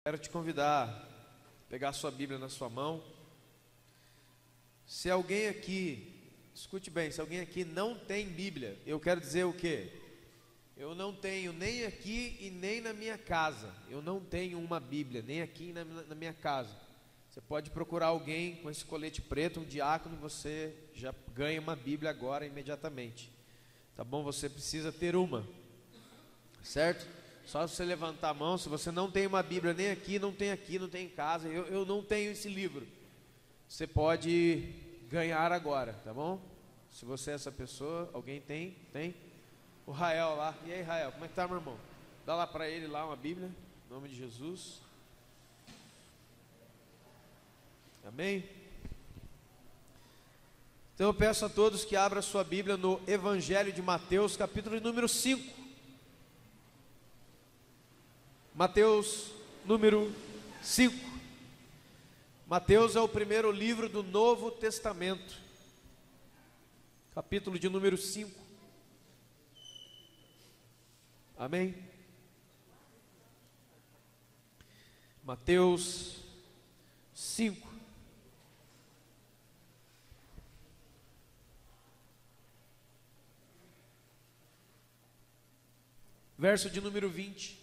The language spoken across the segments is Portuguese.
Quero te convidar a pegar a sua Bíblia na sua mão. Se alguém aqui, escute bem, se alguém aqui não tem Bíblia, eu quero dizer o quê? Eu não tenho nem aqui e nem na minha casa. Eu não tenho uma Bíblia, nem aqui e na minha casa. Você pode procurar alguém com esse colete preto, um diácono, e você já ganha uma Bíblia agora, imediatamente. Tá bom? Você precisa ter uma, certo? Só você levantar a mão. Se você não tem uma Bíblia nem aqui, não tem em casa, eu não tenho esse livro, você pode ganhar agora, tá bom? Se você é essa pessoa, alguém tem? Tem? O Rael lá. E aí, Rael, como é que tá, meu irmão? Dá lá para ele lá uma Bíblia, em nome de Jesus. Amém? Então eu peço a todos que abram a sua Bíblia no Evangelho de Mateus, capítulo número 5. Mateus número 5. Mateus é o primeiro livro do Novo Testamento, capítulo de número 5. Amém? Mateus 5. Verso de número 20.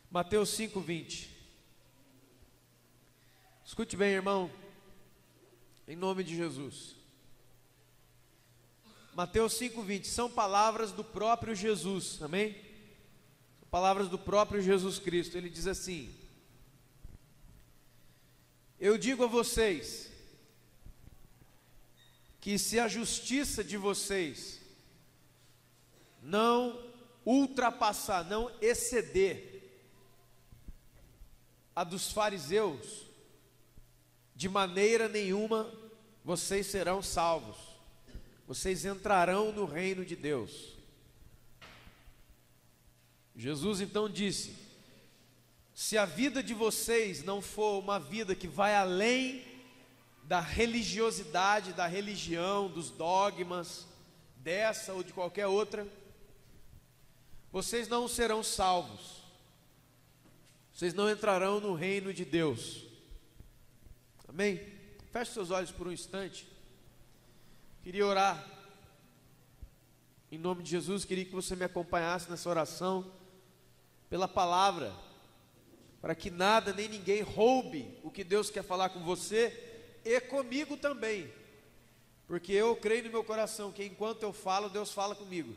Mateus 5, 20. Escute bem, irmão, em nome de Jesus. Mateus 5, 20, são palavras do próprio Jesus, amém? São palavras do próprio Jesus Cristo. Ele diz assim: eu digo a vocês, que se a justiça de vocês não ultrapassar, não exceder a dos fariseus, de maneira nenhuma vocês serão salvos, vocês entrarão no reino de Deus. Jesus então disse: se a vida de vocês não for uma vida que vai além da religiosidade, da religião, dos dogmas, dessa ou de qualquer outra, vocês não serão salvos, vocês não entrarão no reino de Deus. Amém? Feche seus olhos por um instante. Queria orar em nome de Jesus. Queria que você me acompanhasse nessa oração pela palavra, para que nada nem ninguém roube o que Deus quer falar com você e comigo também, porque eu creio no meu coração que enquanto eu falo, Deus fala comigo.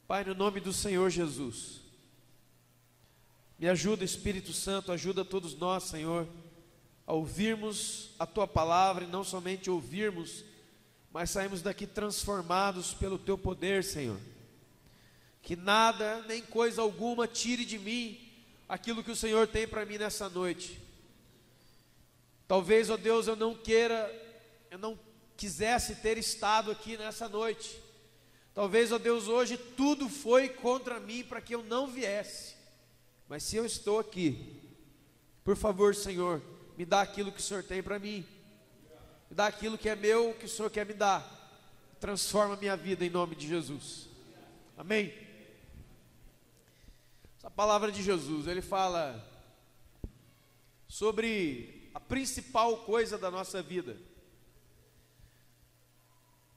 Pai, no nome do Senhor Jesus, me ajuda, Espírito Santo, ajuda todos nós, Senhor, a ouvirmos a Tua palavra, e não somente ouvirmos, mas sairmos daqui transformados pelo Teu poder, Senhor. Que nada, nem coisa alguma tire de mim aquilo que o Senhor tem para mim nessa noite. Talvez, ó Deus, eu não quisesse ter estado aqui nessa noite. Talvez, ó Deus, hoje tudo foi contra mim para que eu não viesse. Mas se eu estou aqui, por favor, Senhor, me dá aquilo que o Senhor tem para mim. Me dá aquilo que é meu, que o Senhor quer me dar. Transforma a minha vida em nome de Jesus. Amém? Essa palavra de Jesus, ele fala sobre a principal coisa da nossa vida.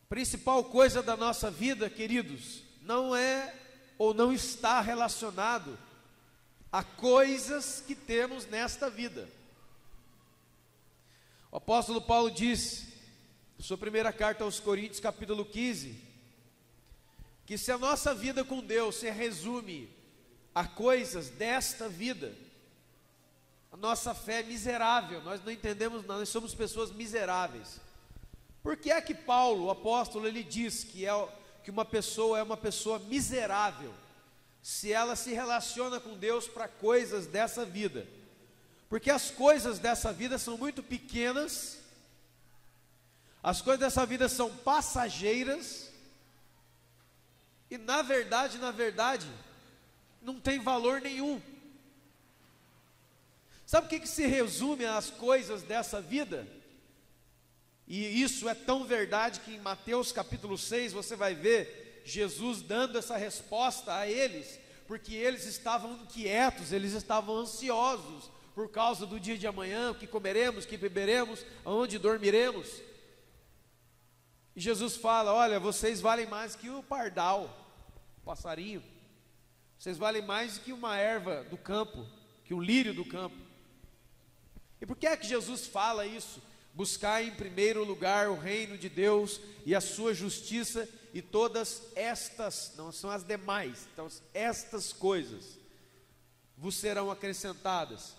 Principal coisa da nossa vida, queridos, não é ou não está relacionado a coisas que temos nesta vida. O apóstolo Paulo diz, na sua primeira carta aos Coríntios, capítulo 15, que se a nossa vida com Deus se resume a coisas desta vida, a nossa fé é miserável. Nós não entendemos, nós somos pessoas miseráveis. Por que é que Paulo, o apóstolo, ele diz que uma pessoa é uma pessoa miserável, se ela se relaciona com Deus para coisas dessa vida? Porque as coisas dessa vida são muito pequenas, as coisas dessa vida são passageiras, e na verdade, não tem valor nenhum. Sabe o que se resume às coisas dessa vida? E isso é tão verdade que em Mateus capítulo 6 você vai ver Jesus dando essa resposta a eles, porque eles estavam inquietos, eles estavam ansiosos por causa do dia de amanhã, o que comeremos, o que beberemos, aonde dormiremos. E Jesus fala: olha, vocês valem mais que o pardal, o passarinho, vocês valem mais que uma erva do campo, que um lírio do campo. E por que é que Jesus fala isso? Buscar em primeiro lugar o reino de Deus e a sua justiça, e todas estas, não são as demais, então estas coisas vos serão acrescentadas.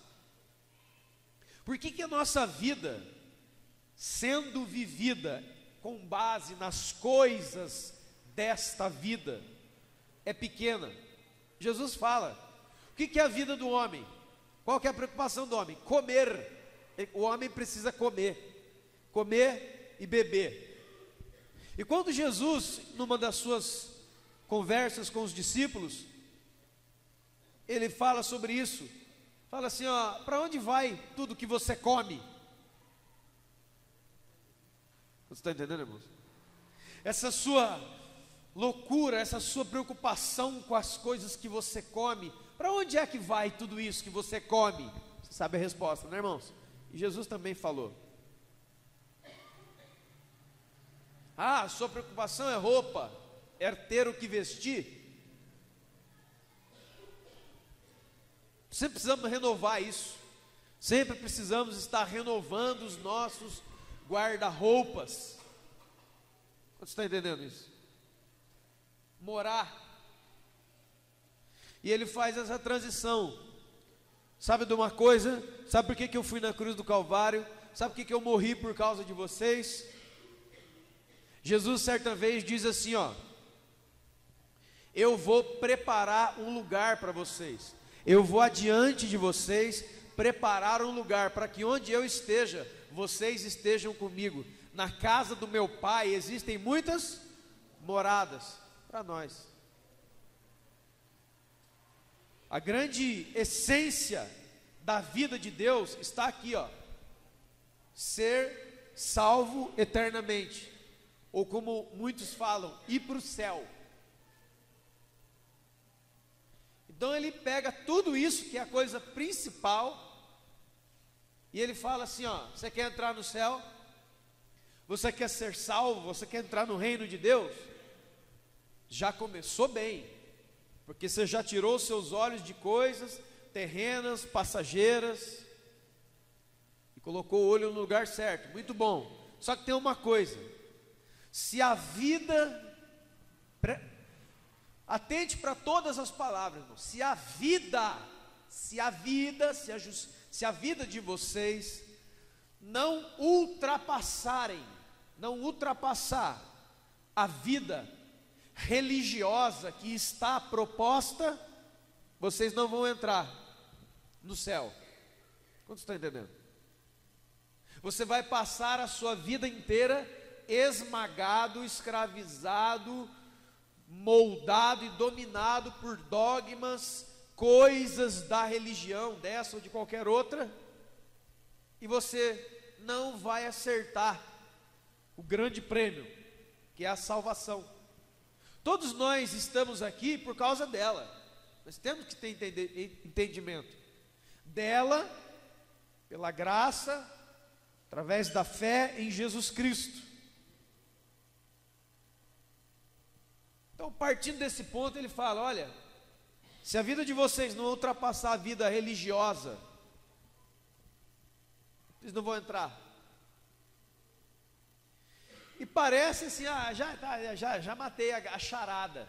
Por que que a nossa vida, sendo vivida com base nas coisas desta vida, é pequena? Jesus fala: o que que é a vida do homem? Qual que é a preocupação do homem? Comer. O homem precisa comer, comer e beber. E quando Jesus, numa das suas conversas com os discípulos, ele fala sobre isso, fala assim: ó, para onde vai tudo que você come? Você está entendendo, irmãos? Essa sua loucura, essa sua preocupação com as coisas que você come, para onde é que vai tudo isso que você come? Você sabe a resposta, né, irmãos? E Jesus também falou: ah, sua preocupação é roupa, é ter o que vestir. Sempre precisamos renovar isso. Sempre precisamos estar renovando os nossos guarda-roupas. Você está entendendo isso? Morar. E ele faz essa transição. Sabe de uma coisa? Sabe por que eu fui na cruz do Calvário? Sabe por que eu morri por causa de vocês? Jesus certa vez diz assim, ó: eu vou preparar um lugar para vocês. Eu vou adiante de vocês preparar um lugar para que onde eu esteja, vocês estejam comigo. Na casa do meu Pai existem muitas moradas para nós. A grande essência da vida de Deus está aqui, ó: ser salvo eternamente, ou como muitos falam, ir para o céu. Então ele pega tudo isso que é a coisa principal e ele fala assim, ó: você quer entrar no céu? Você quer ser salvo? Você quer entrar no reino de Deus? Já começou bem, porque você já tirou seus olhos de coisas terrenas, passageiras, e colocou o olho no lugar certo. Muito bom. Só que tem uma coisa: se a vida, atente para todas as palavras, irmão. Se a vida de vocês não ultrapassar a vida religiosa que está proposta, vocês não vão entrar no céu. Quantos estão entendendo? Você vai passar a sua vida inteira esmagado, escravizado, moldado e dominado por dogmas, coisas da religião, dessa ou de qualquer outra, e você não vai acertar o grande prêmio, que é a salvação. Todos nós estamos aqui por causa dela. Nós temos que ter entendimento dela, pela graça, através da fé em Jesus Cristo. Então, partindo desse ponto, ele fala: olha, se a vida de vocês não ultrapassar a vida religiosa, vocês não vão entrar. E parece assim: já matei a charada.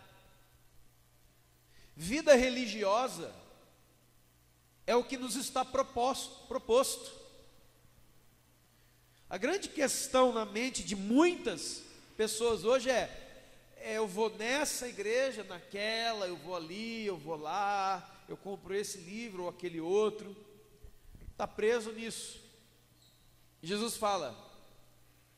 Vida religiosa é o que nos está proposto. A grande questão na mente de muitas pessoas hoje eu vou nessa igreja, naquela, eu vou ali, eu vou lá, eu compro esse livro ou aquele outro. Está preso nisso. E Jesus fala: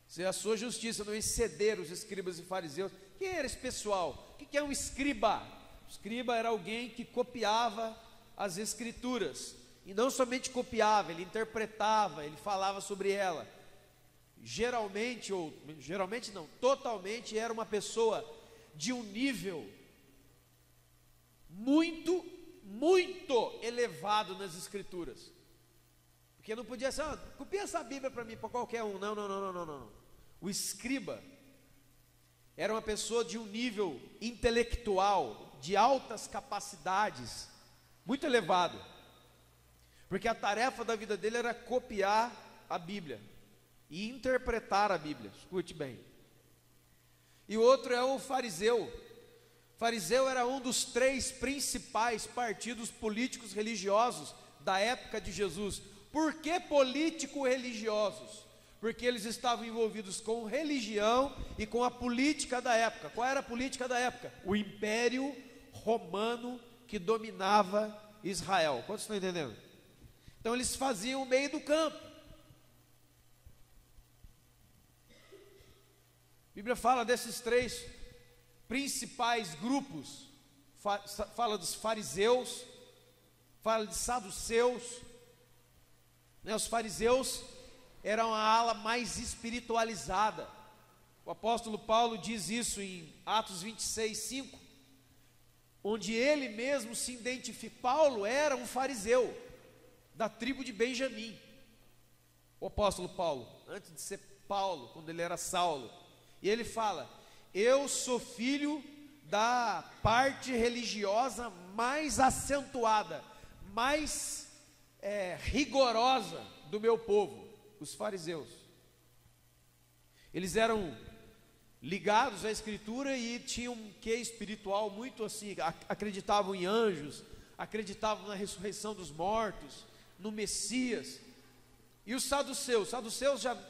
se a sua justiça não exceder os escribas e fariseus. Quem era esse pessoal? O que é um escriba? O escriba era alguém que copiava as escrituras, e não somente copiava, ele interpretava, ele falava sobre ela. geralmente, ou geralmente não, totalmente era uma pessoa de um nível muito, muito elevado nas escrituras. Porque não podia ser, copia essa Bíblia para mim, para qualquer um. Não, não, não, não, não, não. O escriba era uma pessoa de um nível intelectual, de altas capacidades, muito elevado. Porque a tarefa da vida dele era copiar a Bíblia e interpretar a Bíblia. Escute bem. E o outro é o fariseu. O fariseu era um dos 3 principais partidos políticos religiosos da época de Jesus. Por que político-religiosos? Porque eles estavam envolvidos com religião e com a política da época. Qual era a política da época? O Império Romano que dominava Israel. Quantos estão entendendo? Então eles faziam o meio do campo. A Bíblia fala desses 3 principais grupos. Fala dos fariseus, fala de saduceus. Os fariseus eram a ala mais espiritualizada. O apóstolo Paulo diz isso em Atos 26, 5, onde ele mesmo se identifica. Paulo era um fariseu da tribo de Benjamim. O apóstolo Paulo, antes de ser Paulo, quando ele era Saulo, e ele fala: eu sou filho da parte religiosa mais acentuada, mais rigorosa do meu povo, os fariseus. Eles eram ligados à escritura e tinham um quê espiritual muito assim, acreditavam em anjos, acreditavam na ressurreição dos mortos, no Messias. E os saduceus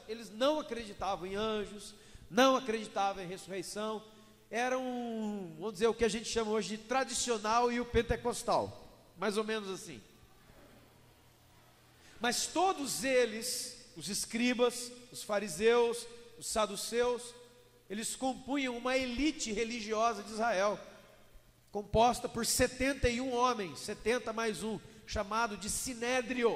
eles não acreditavam em anjos, não acreditavam em ressurreição, eram, vamos dizer, o que a gente chama hoje de tradicional e o pentecostal, mais ou menos assim. Mas todos eles, os escribas, os fariseus, os saduceus, eles compunham uma elite religiosa de Israel, composta por 71 homens, 70 mais um, chamado de Sinédrio.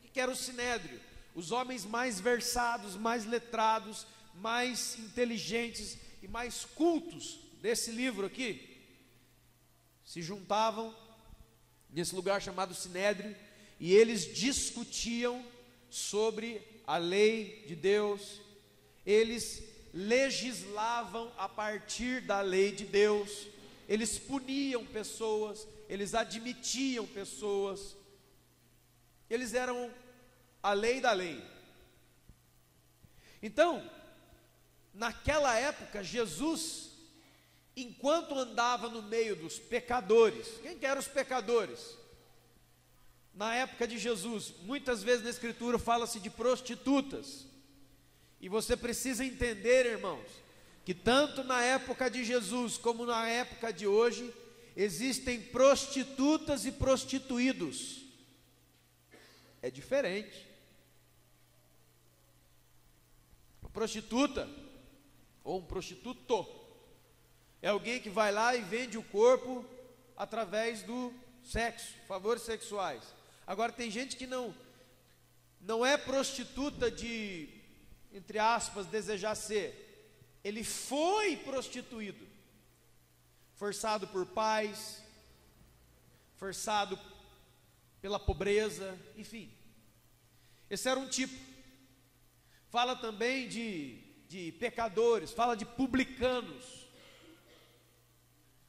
O que era o Sinédrio? Os homens mais versados, mais letrados, mais inteligentes e mais cultos desse livro aqui, se juntavam nesse lugar chamado Sinédrio, e eles discutiam sobre a lei de Deus, eles legislavam a partir da lei de Deus, eles puniam pessoas, eles admitiam pessoas, eles eram a lei da lei. Então, naquela época, Jesus, enquanto andava no meio dos pecadores, quem que eram os pecadores? Na época de Jesus, muitas vezes na escritura fala-se de prostitutas, e você precisa entender, irmãos, que tanto na época de Jesus, como na época de hoje, existem prostitutas e prostituídos, é diferente. Uma prostituta, ou um prostituto, é alguém que vai lá e vende o corpo através do sexo, favores sexuais. Agora tem gente que não é prostituta de, entre aspas, desejar ser. Ele foi prostituído, forçado por pais, forçado pela pobreza, enfim. Esse era um tipo. Fala também de pecadores, fala de publicanos.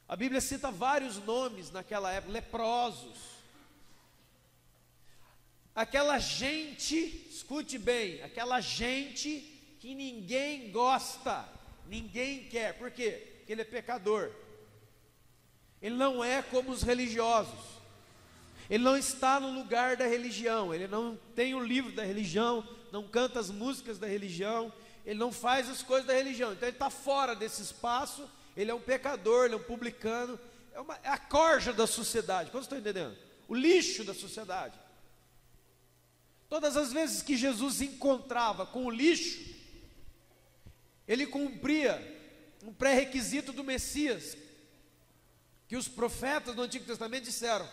A Bíblia cita vários nomes naquela época, leprosos. Aquela gente, escute bem, aquela gente que ninguém gosta, ninguém quer. Por quê? Porque ele é pecador. Ele não é como os religiosos. Ele não está no lugar da religião. Ele não tem o livro da religião, não canta as músicas da religião, ele não faz as coisas da religião. Então ele está fora desse espaço. Ele é um pecador, ele é um publicano, é a corja da sociedade. Quantos estão entendendo? O lixo da sociedade. Todas as vezes que Jesus encontrava com o lixo, ele cumpria um pré-requisito do Messias, que os profetas do Antigo Testamento disseram: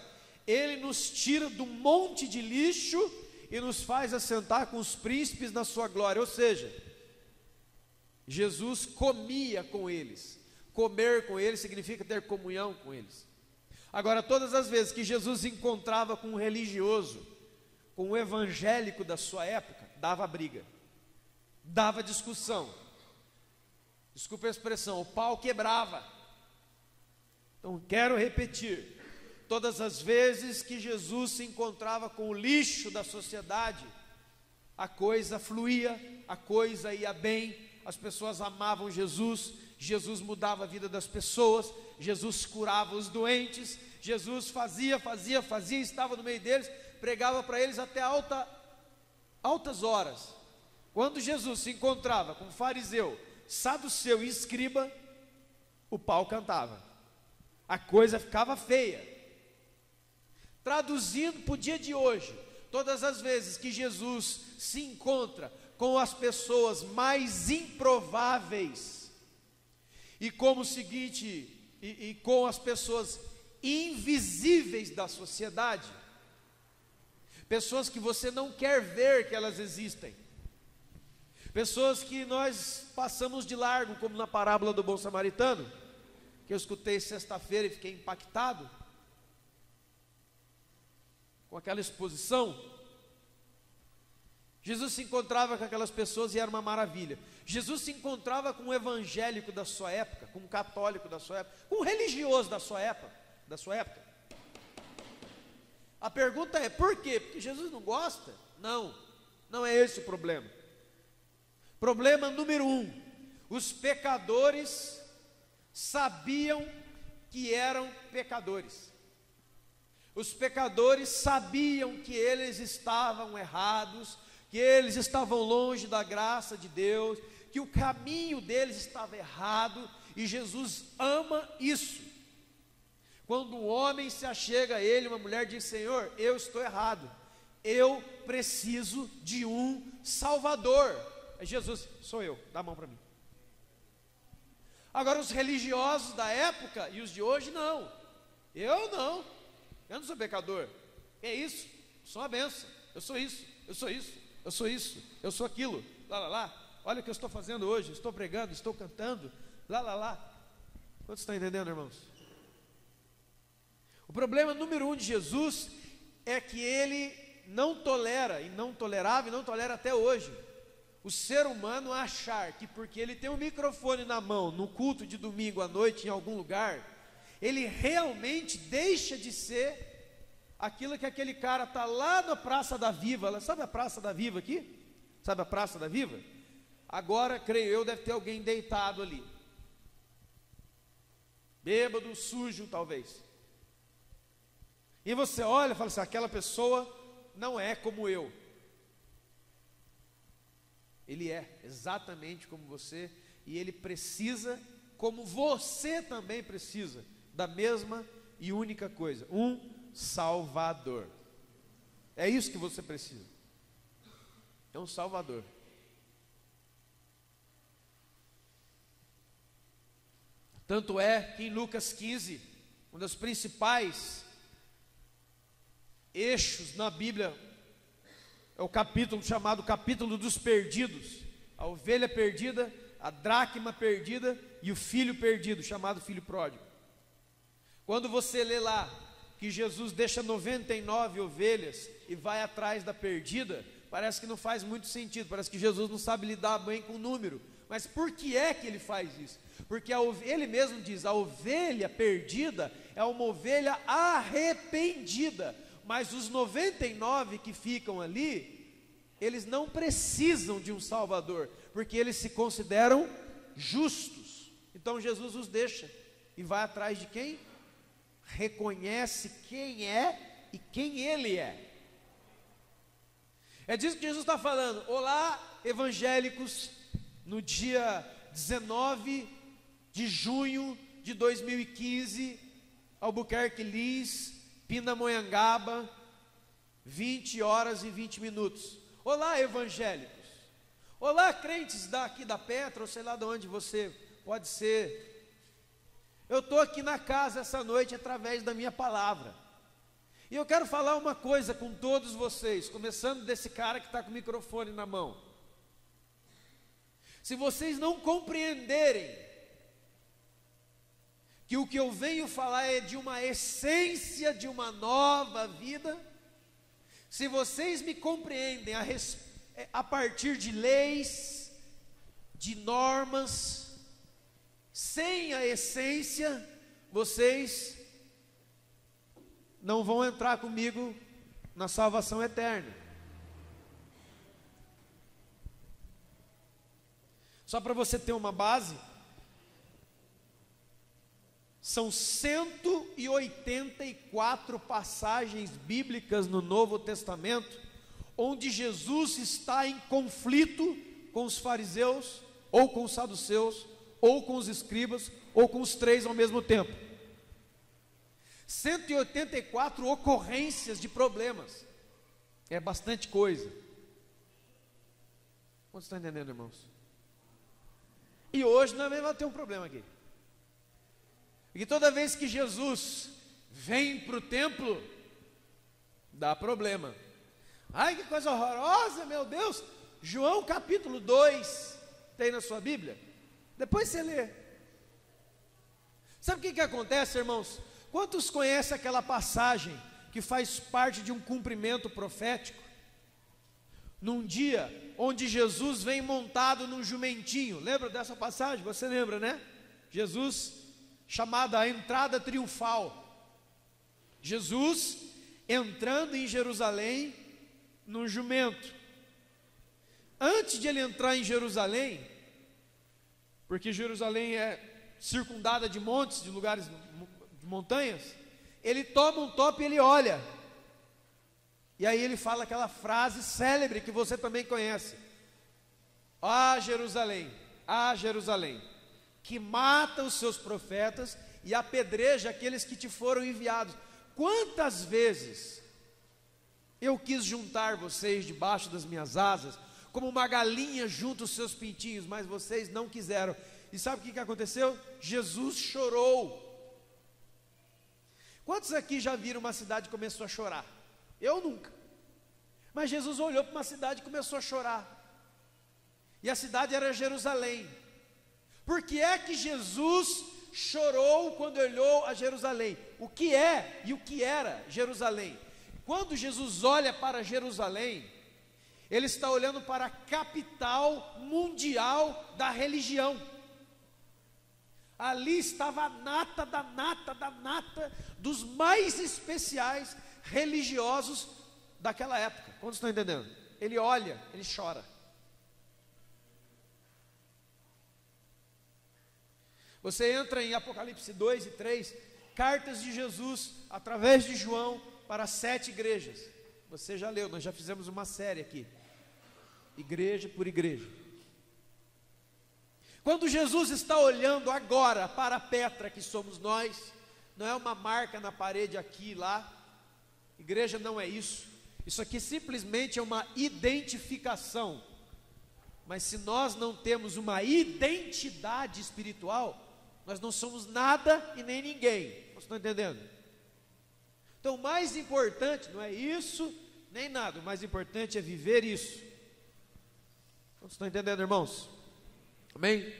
ele nos tira do monte de lixo e nos faz assentar com os príncipes na sua glória. Ou seja, Jesus comia com eles. Comer com eles significa ter comunhão com eles. Agora, todas as vezes que Jesus encontrava com um religioso, com um evangélico da sua época, dava briga, dava discussão. Desculpa a expressão, o pau quebrava. Então, quero repetir, todas as vezes que Jesus se encontrava com o lixo da sociedade, a coisa fluía, a coisa ia bem, as pessoas amavam Jesus, Jesus mudava a vida das pessoas, Jesus curava os doentes, Jesus fazia, estava no meio deles, pregava para eles até altas horas. Quando Jesus se encontrava com fariseu, saduceu e escriba, o pau cantava, a coisa ficava feia. Traduzindo para o dia de hoje, todas as vezes que Jesus se encontra com as pessoas mais improváveis, e como o seguinte, e com as pessoas invisíveis da sociedade, pessoas que você não quer ver que elas existem, pessoas que nós passamos de largo, como na parábola do bom samaritano, que eu escutei sexta-feira e fiquei impactado com aquela exposição. Jesus se encontrava com aquelas pessoas e era uma maravilha. Jesus se encontrava com um evangélico da sua época, com um católico da sua época, com um religioso da sua época. A pergunta é, por quê? Porque Jesus não gosta? Não, não é esse o problema. Problema número 1, os pecadores sabiam que eram pecadores. Os pecadores sabiam que eles estavam errados, que eles estavam longe da graça de Deus, que o caminho deles estava errado, e Jesus ama isso. Quando um homem se achega a ele, uma mulher diz: Senhor, eu estou errado, eu preciso de um Salvador. É Jesus, sou eu, dá a mão para mim. Agora os religiosos da época e os de hoje não. Eu não sou pecador. É isso, sou uma benção. Eu sou isso, eu sou isso, eu sou isso, eu sou aquilo. Lá. Olha o que eu estou fazendo hoje, estou pregando, estou cantando. Lá. Quantos estão entendendo, irmãos? O problema número 1 de Jesus é que ele não tolera, e não tolerava e não tolera até hoje, o ser humano achar que porque ele tem um microfone na mão, no culto de domingo à noite em algum lugar, ele realmente deixa de ser aquilo que aquele cara está lá na Praça da Viva. Sabe a Praça da Viva aqui? Sabe a Praça da Viva? Agora, creio eu, deve ter alguém deitado ali, bêbado, sujo talvez, e você olha e fala assim: aquela pessoa não é como eu. Ele é exatamente como você, e ele precisa, como você também precisa, da mesma e única coisa: um Salvador. É isso que você precisa, é um Salvador. Tanto é que em Lucas 15, um dos principais eixos na Bíblia é o capítulo chamado capítulo dos perdidos, a ovelha perdida, a dracma perdida e o filho perdido, chamado filho pródigo. Quando você lê lá que Jesus deixa 99 ovelhas e vai atrás da perdida, parece que não faz muito sentido, parece que Jesus não sabe lidar bem com o número. Mas por que é que ele faz isso? Porque ele mesmo diz: a ovelha perdida é uma ovelha arrependida. Mas os 99 que ficam ali, eles não precisam de um Salvador, porque eles se consideram justos. Então Jesus os deixa e vai atrás de quem? Reconhece quem é e quem ele é. É disso que Jesus está falando. Olá, evangélicos, no dia 19 de junho de 2015, Albuquerque Lins, Pindamonhangaba, 20 horas e 20 minutos. Olá, evangélicos. Olá, crentes daqui da Petra, ou sei lá de onde você pode ser. Eu estou aqui na casa essa noite através da minha palavra. E eu quero falar uma coisa com todos vocês, começando desse cara que está com o microfone na mão. se vocês não compreenderem que o que eu venho falar é de uma essência de uma nova vida, se vocês me compreendem a partir de leis, de normas, sem a essência, vocês não vão entrar comigo na salvação eterna. Só para você ter uma base, são 184 passagens bíblicas no Novo Testamento, onde Jesus está em conflito com os fariseus, ou com os saduceus, ou com os escribas, ou com os três ao mesmo tempo. 184 ocorrências de problemas, é bastante coisa. Quantos estão entendendo, irmãos? E hoje nós vamos ter um problema aqui. Porque toda vez que Jesus vem para o templo, dá problema. Ai, que coisa horrorosa, meu Deus. João capítulo 2, tem na sua Bíblia? Depois você lê. Sabe o que acontece, irmãos? Quantos conhecem aquela passagem que faz parte de um cumprimento profético? Num dia onde Jesus vem montado num jumentinho. Lembra dessa passagem? Você lembra, né? Jesus, chamada a entrada triunfal. Jesus entrando em Jerusalém num jumento. Antes de ele entrar em Jerusalém, porque Jerusalém é circundada de montes, de lugares, de montanhas, ele toma um tope e ele olha. E aí ele fala aquela frase célebre que você também conhece: ah, Jerusalém, que mata os seus profetas e apedreja aqueles que te foram enviados. Quantas vezes eu quis juntar vocês debaixo das minhas asas, como uma galinha junta os seus pintinhos, mas vocês não quiseram. E sabe o que aconteceu? Jesus chorou. Quantos aqui já viram uma cidade que começou a chorar? Eu nunca. Mas Jesus olhou para uma cidade e começou a chorar. E a cidade era Jerusalém. Por que é que Jesus chorou quando olhou a Jerusalém? O que é e o que era Jerusalém? Quando Jesus olha para Jerusalém, ele está olhando para a capital mundial da religião. Ali estava a nata da nata da nata dos mais especiais religiosos daquela época. Quantos estão entendendo? Ele olha, ele chora. Você entra em Apocalipse 2 e 3, cartas de Jesus, através de João, para 7 igrejas. Você já leu, nós já fizemos uma série aqui, igreja por igreja. Quando Jesus está olhando agora para a Petra, que somos nós, não é uma marca na parede aqui e lá, igreja não é isso. Isso aqui simplesmente é uma identificação. Mas se nós não temos uma identidade espiritual, nós não somos nada e nem ninguém. Vocês estão entendendo? Então o mais importante não é isso, nem nada. O mais importante é viver isso. Vocês estão entendendo, irmãos? Amém?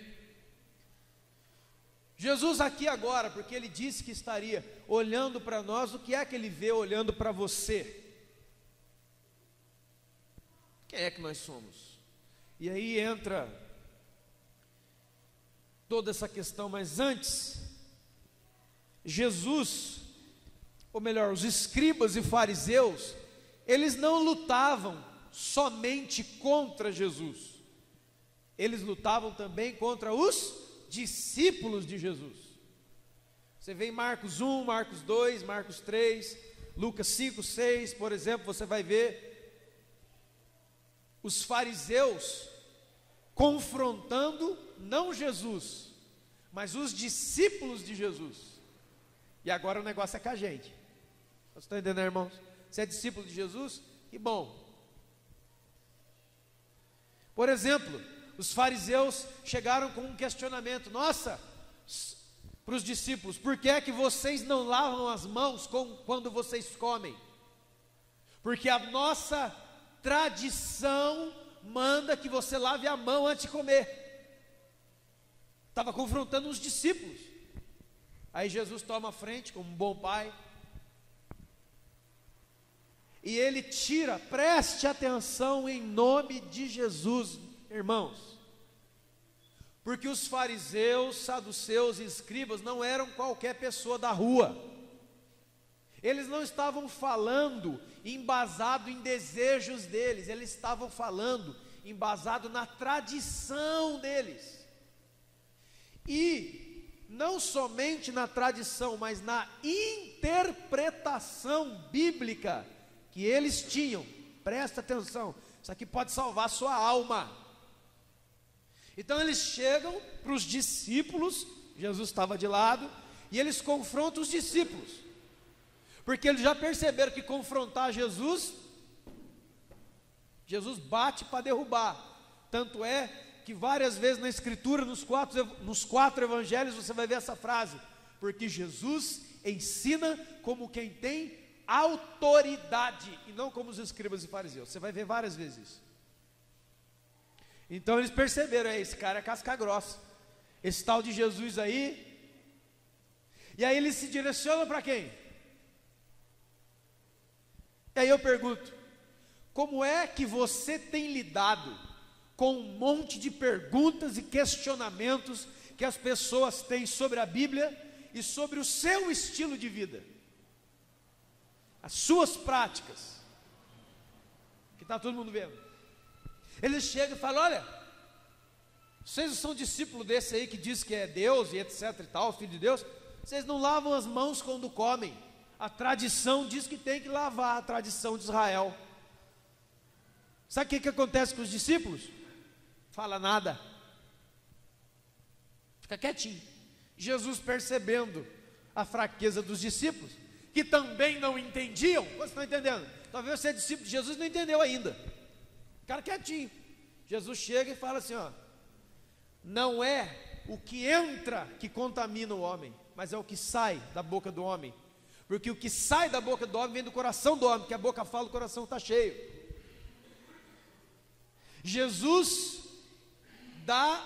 Jesus aqui agora, porque ele disse que estaria olhando para nós, o que é que ele vê olhando para você? Quem é que nós somos? E aí entra toda essa questão, mas antes, Jesus, ou melhor, os escribas e fariseus, eles não lutavam somente contra Jesus, eles lutavam também contra os discípulos de Jesus. Você vê em Marcos 1, Marcos 2, Marcos 3, Lucas 5, 6, por exemplo, você vai ver os fariseus confrontando não Jesus, mas os discípulos de Jesus. E agora o negócio é com a gente. Vocês estão entendendo, irmãos? Você é discípulo de Jesus? Que bom. Por exemplo, os fariseus chegaram com um questionamento: nossa, para os discípulos, por que é que vocês não lavam as mãos quando vocês comem? Porque a nossa tradição manda que você lave a mão antes de comer. estava confrontando os discípulos. Aí Jesus toma a frente como um bom pai, e ele tira, preste atenção em nome de Jesus, irmãos, porque os fariseus, saduceus e escribas não eram qualquer pessoa da rua. Eles não estavam falando embasado em desejos deles, eles estavam falando embasado na tradição deles. E não somente na tradição, mas na interpretação bíblica que eles tinham. Presta atenção, isso aqui pode salvar a sua alma. Então eles chegam para os discípulos, Jesus estava de lado, e eles confrontam os discípulos, porque eles já perceberam que confrontar Jesus bate para derrubar. Tanto é que várias vezes na escritura, nos quatro evangelhos, você vai ver essa frase: porque Jesus ensina como quem tem autoridade, e não como os escribas e fariseus. Você vai ver várias vezes isso. Então eles perceberam, esse cara é casca grossa, esse tal de Jesus aí. E aí eles se direcionam para quem? E aí eu pergunto: como é que você tem lidado com um monte de perguntas e questionamentos que as pessoas têm sobre a Bíblia e sobre o seu estilo de vida, as suas práticas, que está todo mundo vendo? Eles chegam e falam: olha, vocês não são discípulos desse aí que diz que é Deus e etc e tal, filho de Deus? Vocês não lavam as mãos quando comem. A tradição diz que tem que lavar, a tradição de Israel. Sabe o que acontece com os discípulos? Fala nada, fica quietinho. Jesus, percebendo a fraqueza dos discípulos, que também não entendiam. Vocês estão entendendo? Talvez você é discípulo de Jesus e não entendeu ainda. Ficaram quietinho. Jesus chega e fala assim: ó, não é o que entra que contamina o homem, mas é o que sai da boca do homem. Porque o que sai da boca do homem vem do coração do homem, que a boca fala, o coração está cheio. Jesus dá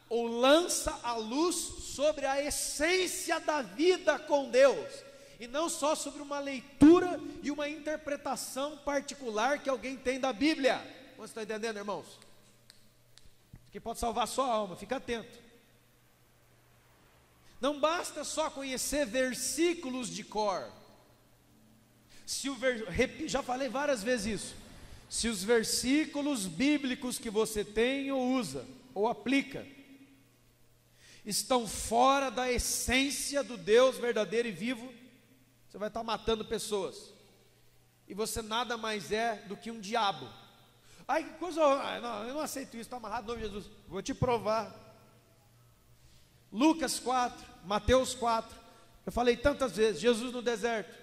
ou lança a luz sobre a essência da vida com Deus, e não só sobre uma leitura e uma interpretação particular que alguém tem da Bíblia. Você está entendendo, irmãos? Que pode salvar a sua alma, fica atento. Não basta só conhecer versículos de cor. Já falei várias vezes isso. Se os versículos bíblicos que você tem ou usa, ou aplica, estão fora da essência do Deus verdadeiro e vivo, você vai estar matando pessoas. E você nada mais é do que um diabo. Ai, que coisa, não, eu não aceito isso, está amarrado no nome de Jesus. Vou te provar. Lucas 4, Mateus 4, eu falei tantas vezes, Jesus no deserto.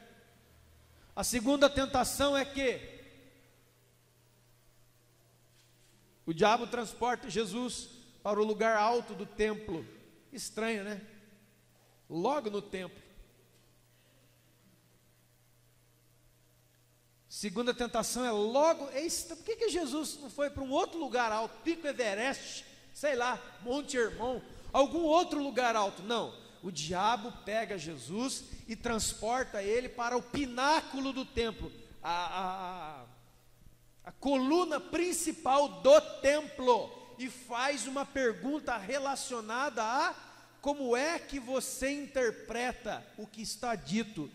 A segunda tentação é que o diabo transporta Jesus para o lugar alto do templo. Estranho, né? Logo no templo. Segunda tentação é logo. Por que Jesus não foi para um outro lugar alto? Pico Everest, sei lá, Monte Hermon, algum outro lugar alto? Não, o diabo pega Jesus e transporta ele para o pináculo do templo, a coluna principal do templo, e faz uma pergunta relacionada a como é que você interpreta o que está dito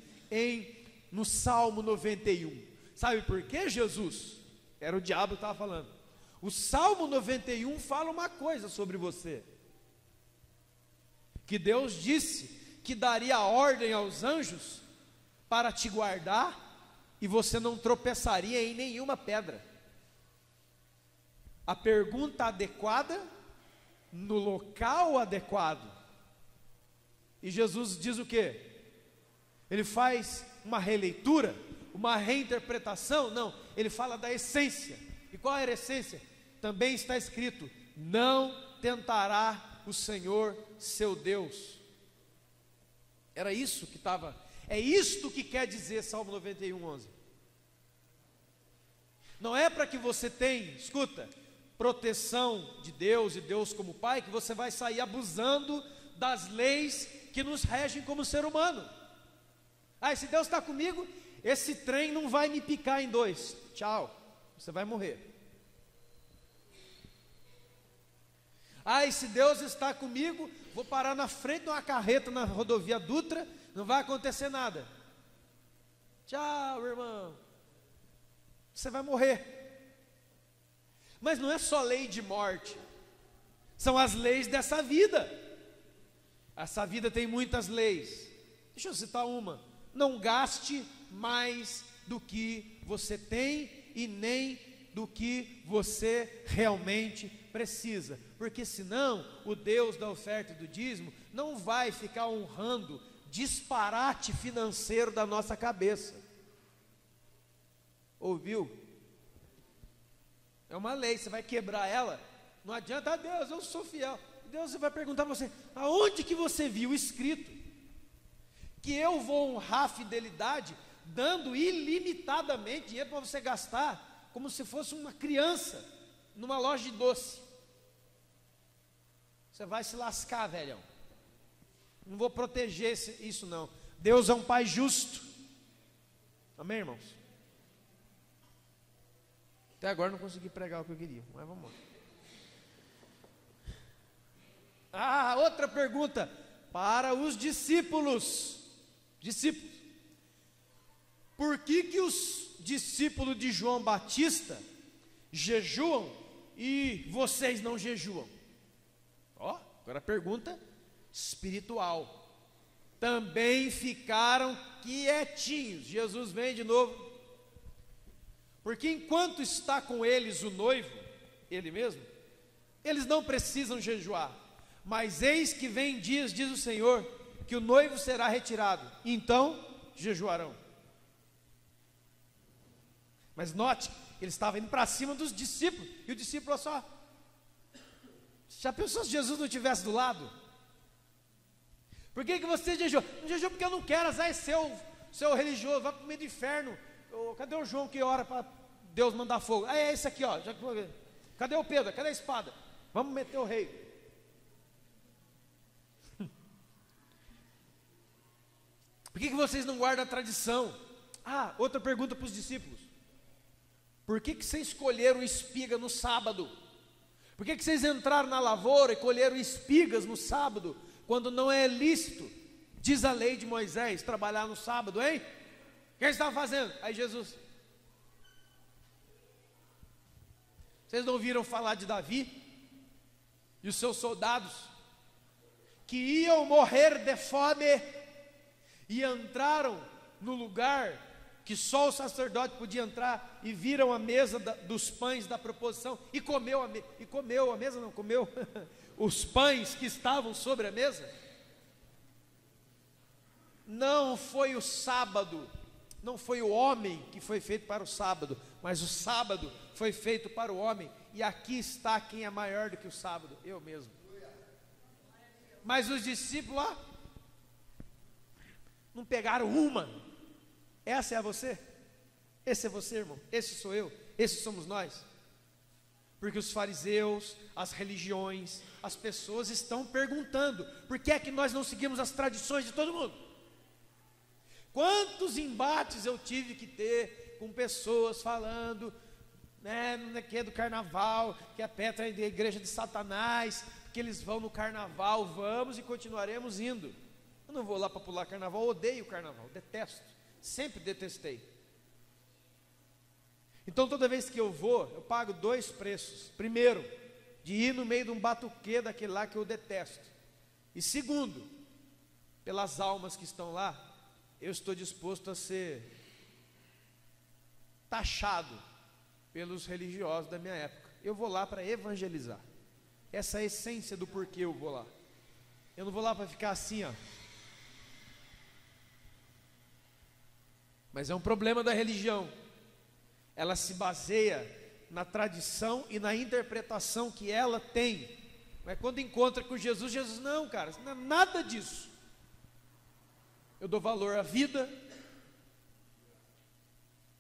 no Salmo 91. Sabe por quê, Jesus? Era o diabo que estava falando. O Salmo 91 fala uma coisa sobre você, que Deus disse que daria ordem aos anjos para te guardar, e você não tropeçaria em nenhuma pedra. A pergunta adequada, no local adequado. E Jesus diz o quê? Ele faz uma releitura, uma reinterpretação? Não, ele fala da essência. E qual era a essência? Também está escrito: não tentará o Senhor seu Deus. Era isso que estava, é isto que quer dizer Salmo 91, 11. Não é para que você tenha, escuta, proteção de Deus e Deus como Pai, que você vai sair abusando das leis que nos regem como ser humano. Se Deus está comigo, esse trem não vai me picar em dois. Tchau, você vai morrer. E se Deus está comigo, vou parar na frente de uma carreta na rodovia Dutra, não vai acontecer nada. Tchau, irmão. Você vai morrer. Mas não é só lei de morte, são as leis dessa vida. Essa vida tem muitas leis. Deixa eu citar uma: não gaste mais do que você tem e nem do que você realmente precisa, porque senão o Deus da oferta e do dízimo não vai ficar honrando disparate financeiro da nossa cabeça. Ouviu? É uma lei, você vai quebrar ela, não adianta. Deus, eu sou fiel. Deus vai perguntar a você: aonde que você viu escrito que eu vou honrar a fidelidade dando ilimitadamente dinheiro para você gastar como se fosse uma criança numa loja de doce? Você vai se lascar, velhão. Não vou proteger isso não. Deus é um Pai justo. Amém, irmãos? Até agora não consegui pregar o que eu queria, mas vamos lá. Outra pergunta para os discípulos. Por que os discípulos de João Batista jejuam e vocês não jejuam? Agora a pergunta espiritual. Também ficaram quietinhos. Jesus vem de novo. Porque enquanto está com eles o noivo, ele mesmo, eles não precisam jejuar. Mas eis que vem dias, diz o Senhor, que o noivo será retirado, então jejuarão. Mas note, ele estava indo para cima dos discípulos, e o discípulo só. Já pensou se Jesus não estivesse do lado? Por que você jejua? Não jejua porque eu não quero, azar é seu religioso, vai para o meio do inferno. Cadê o João que ora para Deus mandar fogo? É esse aqui, ó. Cadê o Pedro? Cadê a espada? Vamos meter o rei. Por que vocês não guardam a tradição? Outra pergunta para os discípulos: por que vocês escolheram espiga no sábado? Por que vocês entraram na lavoura e colheram espigas no sábado, quando não é lícito, diz a lei de Moisés, trabalhar no sábado, hein? O que eles estavam fazendo? Aí Jesus: vocês não ouviram falar de Davi e os seus soldados que iam morrer de fome e entraram no lugar que só o sacerdote podia entrar e viram a mesa dos pães da proposição e comeu os pães que estavam sobre a mesa? Não foi o sábado, não foi o homem que foi feito para o sábado, mas o sábado foi feito para o homem. E aqui está quem é maior do que o sábado: eu mesmo. Mas os discípulos não pegaram uma. Essa é você? Esse é você, irmão? Esse sou eu? Esses somos nós? Porque os fariseus, as religiões, as pessoas estão perguntando: por que é que nós não seguimos as tradições de todo mundo? Quantos embates eu tive que ter com pessoas falando, que é do carnaval, que a Petra é da igreja de Satanás, que eles vão no carnaval. Vamos e continuaremos indo. Eu não vou lá para pular carnaval, eu odeio carnaval, detesto, sempre detestei. Então toda vez que eu vou, eu pago dois preços: primeiro, de ir no meio de um batuquê daquele lá que eu detesto, e segundo, pelas almas que estão lá, eu estou disposto a ser taxado pelos religiosos da minha época. Eu vou lá para evangelizar. Essa é a essência do porquê eu vou lá. Eu não vou lá para ficar assim, ó. Mas é um problema da religião. Ela se baseia na tradição e na interpretação que ela tem. Mas quando encontra com Jesus, Jesus: não, cara, não é nada disso. Eu dou valor à vida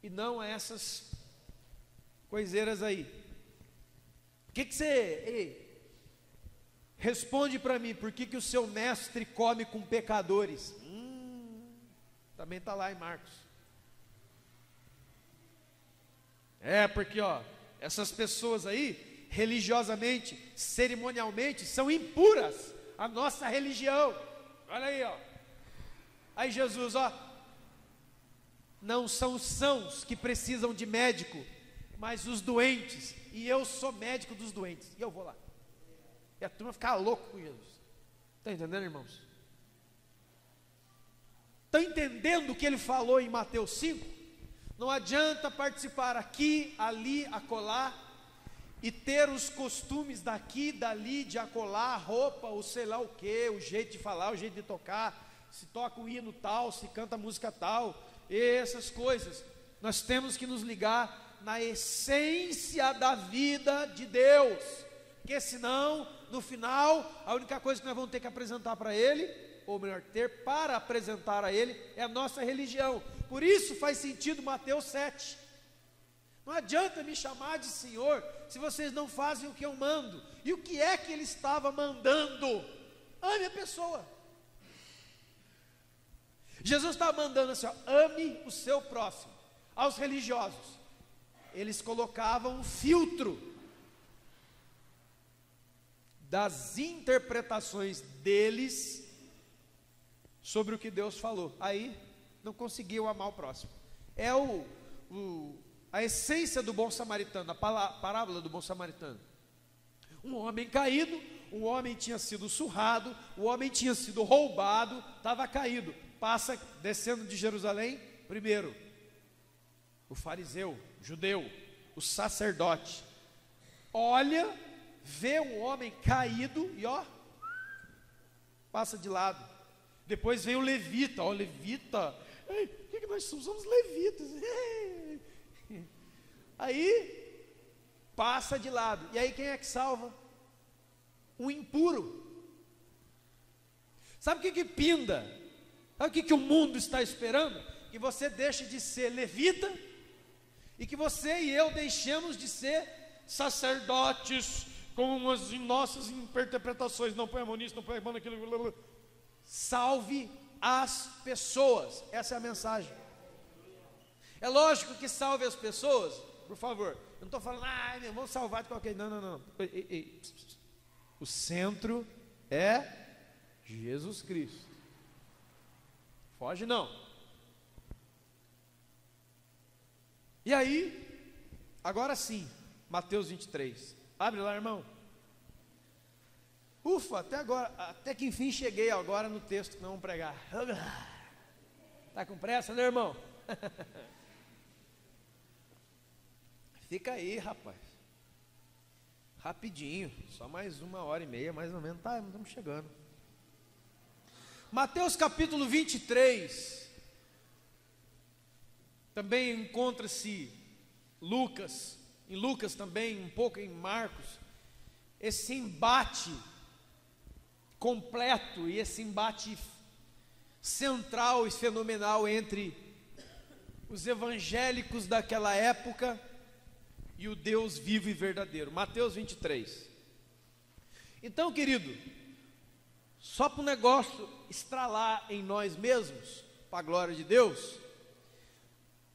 e não a essas coiseiras aí. que você... Ei, responde para mim, por que o seu mestre come com pecadores? Também está lá em Marcos. Porque essas pessoas aí, religiosamente, cerimonialmente, são impuras à nossa religião. Olha aí, Aí Jesus, não são os sãos que precisam de médico, mas os doentes, e eu sou médico dos doentes, e eu vou lá. E a turma fica louca com Jesus. Está entendendo, irmãos? Está entendendo o que ele falou em Mateus 5? Não adianta participar aqui, ali, acolá, e ter os costumes daqui, dali, de acolá, a roupa, o sei lá o que, o jeito de falar, o jeito de tocar, se toca o hino tal, se canta música tal, essas coisas. Nós temos que nos ligar na essência da vida de Deus, porque senão, no final, a única coisa que nós vamos ter que apresentar para Ele, ou melhor, ter para apresentar a Ele, é a nossa religião. Por isso faz sentido Mateus 7. Não adianta me chamar de Senhor, se vocês não fazem o que eu mando. E o que é que Ele estava mandando? Ame a pessoa. Jesus estava mandando assim, ame o seu próximo. Aos religiosos, eles colocavam um filtro das interpretações deles sobre o que Deus falou. Aí não conseguiu amar o próximo. É a essência do bom samaritano, a parábola do bom samaritano. Um homem caído, um homem tinha sido surrado, o homem tinha sido roubado, estava caído. Passa descendo de Jerusalém, primeiro, o fariseu, o judeu, o sacerdote, olha, vê um homem caído e passa de lado. Depois vem o levita, levita, o que nós somos? Somos levitas. Aí passa de lado. E aí quem é que salva? O impuro. Sabe o que pinda? Sabe o que o mundo está esperando? Que você deixe de ser levita e que você e eu deixemos de ser sacerdotes com as nossas interpretações. Não põe a mão nisso, não põe a mão naquilo. Salve as pessoas. Essa é a mensagem. É lógico que salve as pessoas, por favor. Eu não estou falando, vamos salvar de qualquer... Não. Ei. O centro é Jesus Cristo. Foge não. E aí, agora sim, Mateus 23. Abre lá, irmão. Ufa, até agora, até que enfim cheguei agora no texto que nós vamos pregar. Está com pressa, né, irmão? Fica aí, rapaz. Rapidinho, só mais 1h30, mais ou menos. Tá, estamos chegando. Mateus capítulo 23. Também encontra-se Lucas, em Lucas também, um pouco em Marcos, esse embate completo e esse embate central e fenomenal entre os evangélicos daquela época e o Deus vivo e verdadeiro. Mateus 23. Então, querido, só para o negócio estralar em nós mesmos, para a glória de Deus,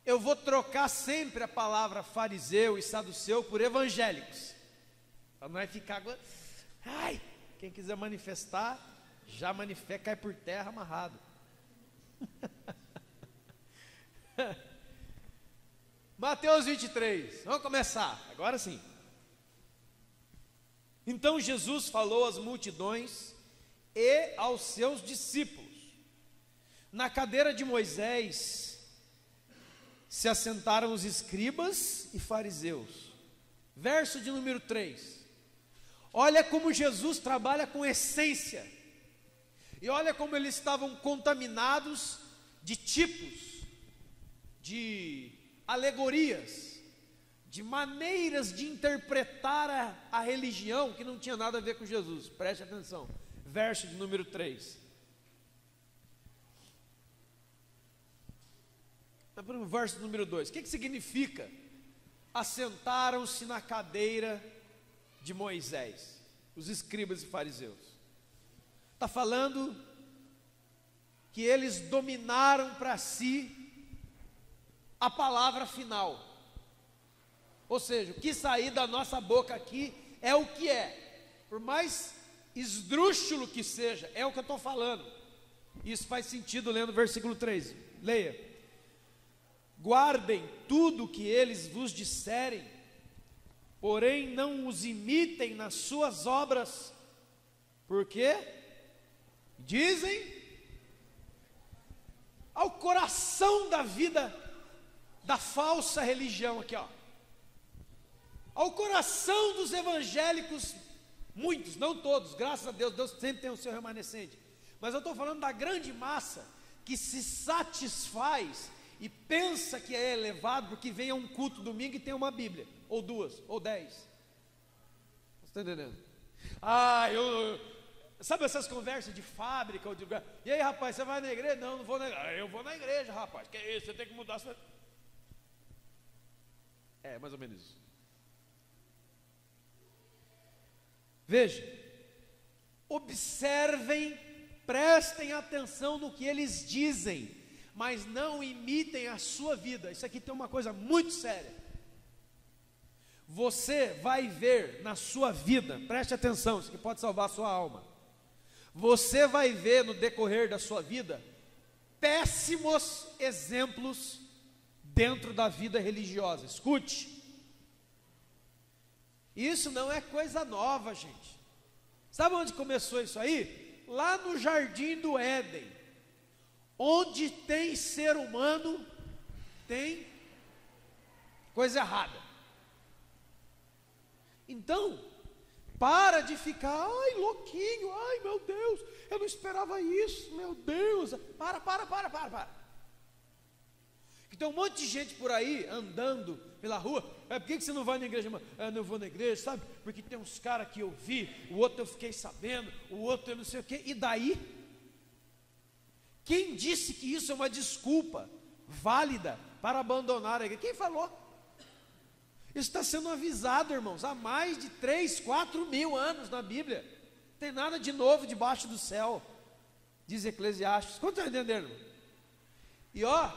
eu vou trocar sempre a palavra fariseu e saduceu por evangélicos, para não ficar... quem quiser manifestar, já manifesta, cai por terra amarrado. Mateus 23, vamos começar, agora sim. Então Jesus falou às multidões e aos seus discípulos. Na cadeira de Moisés se assentaram os escribas e fariseus. Verso de número 3. Olha como Jesus trabalha com essência. E olha como eles estavam contaminados de tipos, de alegorias, de maneiras de interpretar a religião que não tinha nada a ver com Jesus. Preste atenção. Verso de número 3. Verso número 2. O que significa? Assentaram-se na cadeira de Moisés, os escribas e fariseus. Está falando que eles dominaram para si a palavra final. Ou seja, o que sair da nossa boca aqui é o que é. Por mais esdrúxulo que seja, é o que eu estou falando. Isso faz sentido lendo o versículo 3. Leia. Guardem tudo o que eles vos disserem, porém não os imitem nas suas obras, porque dizem ao coração da vida da falsa religião aqui, ó. Ao coração dos evangélicos, muitos, não todos, graças a Deus, Deus sempre tem o seu remanescente, mas eu estou falando da grande massa que se satisfaz e pensa que é elevado porque vem a um culto domingo e tem uma Bíblia, ou 2, ou 10. Você está entendendo? Sabe essas conversas de fábrica, ou de lugar? E aí, rapaz, você vai na igreja? Não vou na igreja. Eu vou na igreja, rapaz. Que isso? Você tem que mudar a sua... É, mais ou menos isso. Veja, observem, prestem atenção no que eles dizem, mas não imitem a sua vida. Isso aqui tem uma coisa muito séria. Você vai ver na sua vida, preste atenção, isso aqui pode salvar a sua alma. Você vai ver no decorrer da sua vida péssimos exemplos dentro da vida religiosa. Escute. Isso não é coisa nova, gente. Sabe onde começou isso aí? Lá no Jardim do Éden. Onde tem ser humano, tem coisa errada. Então, para de ficar, ai louquinho, ai meu Deus, eu não esperava isso, meu Deus. Para. Que tem um monte de gente por aí, andando pela rua. Por que você não vai na igreja, irmão? Eu não vou na igreja, sabe? Porque tem uns caras que eu vi, o outro eu fiquei sabendo, o outro eu não sei o quê. E daí? Quem disse que isso é uma desculpa válida para abandonar a igreja? Quem falou? Isso está sendo avisado, irmãos, há mais de 3, 4 mil anos na Bíblia. Não tem nada de novo debaixo do céu, diz Eclesiastes. Quanto está entendendo? E ó,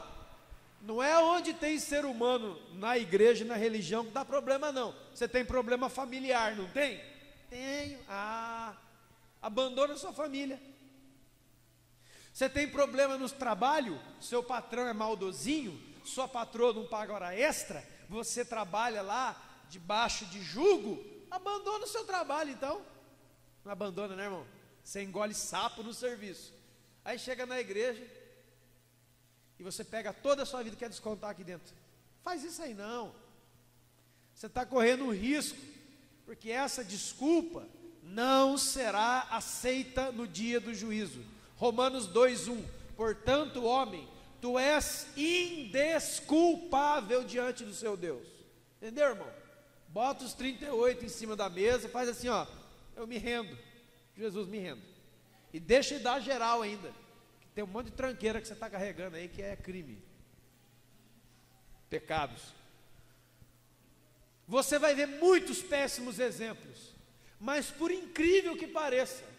não é onde tem ser humano na igreja e na religião que dá problema, não. Você tem problema familiar, não tem? Tenho. Abandona a sua família. Você tem problema no trabalho, seu patrão é maldosinho, sua patroa não paga hora extra, você trabalha lá debaixo de jugo, abandona o seu trabalho então. Não abandona, né, irmão? Você engole sapo no serviço. Aí chega na igreja e você pega toda a sua vida e quer descontar aqui dentro. Faz isso aí não. Você está correndo um risco, porque essa desculpa não será aceita no dia do juízo. Romanos 2:1. Portanto, homem, tu és indesculpável diante do seu Deus. Entendeu, irmão? Bota os 38 em cima da mesa e faz assim, ó. Eu me rendo. Jesus, me rendo. E deixa ele dar geral ainda. Tem um monte de tranqueira que você está carregando aí que é crime. Pecados. Você vai ver muitos péssimos exemplos. Mas por incrível que pareça,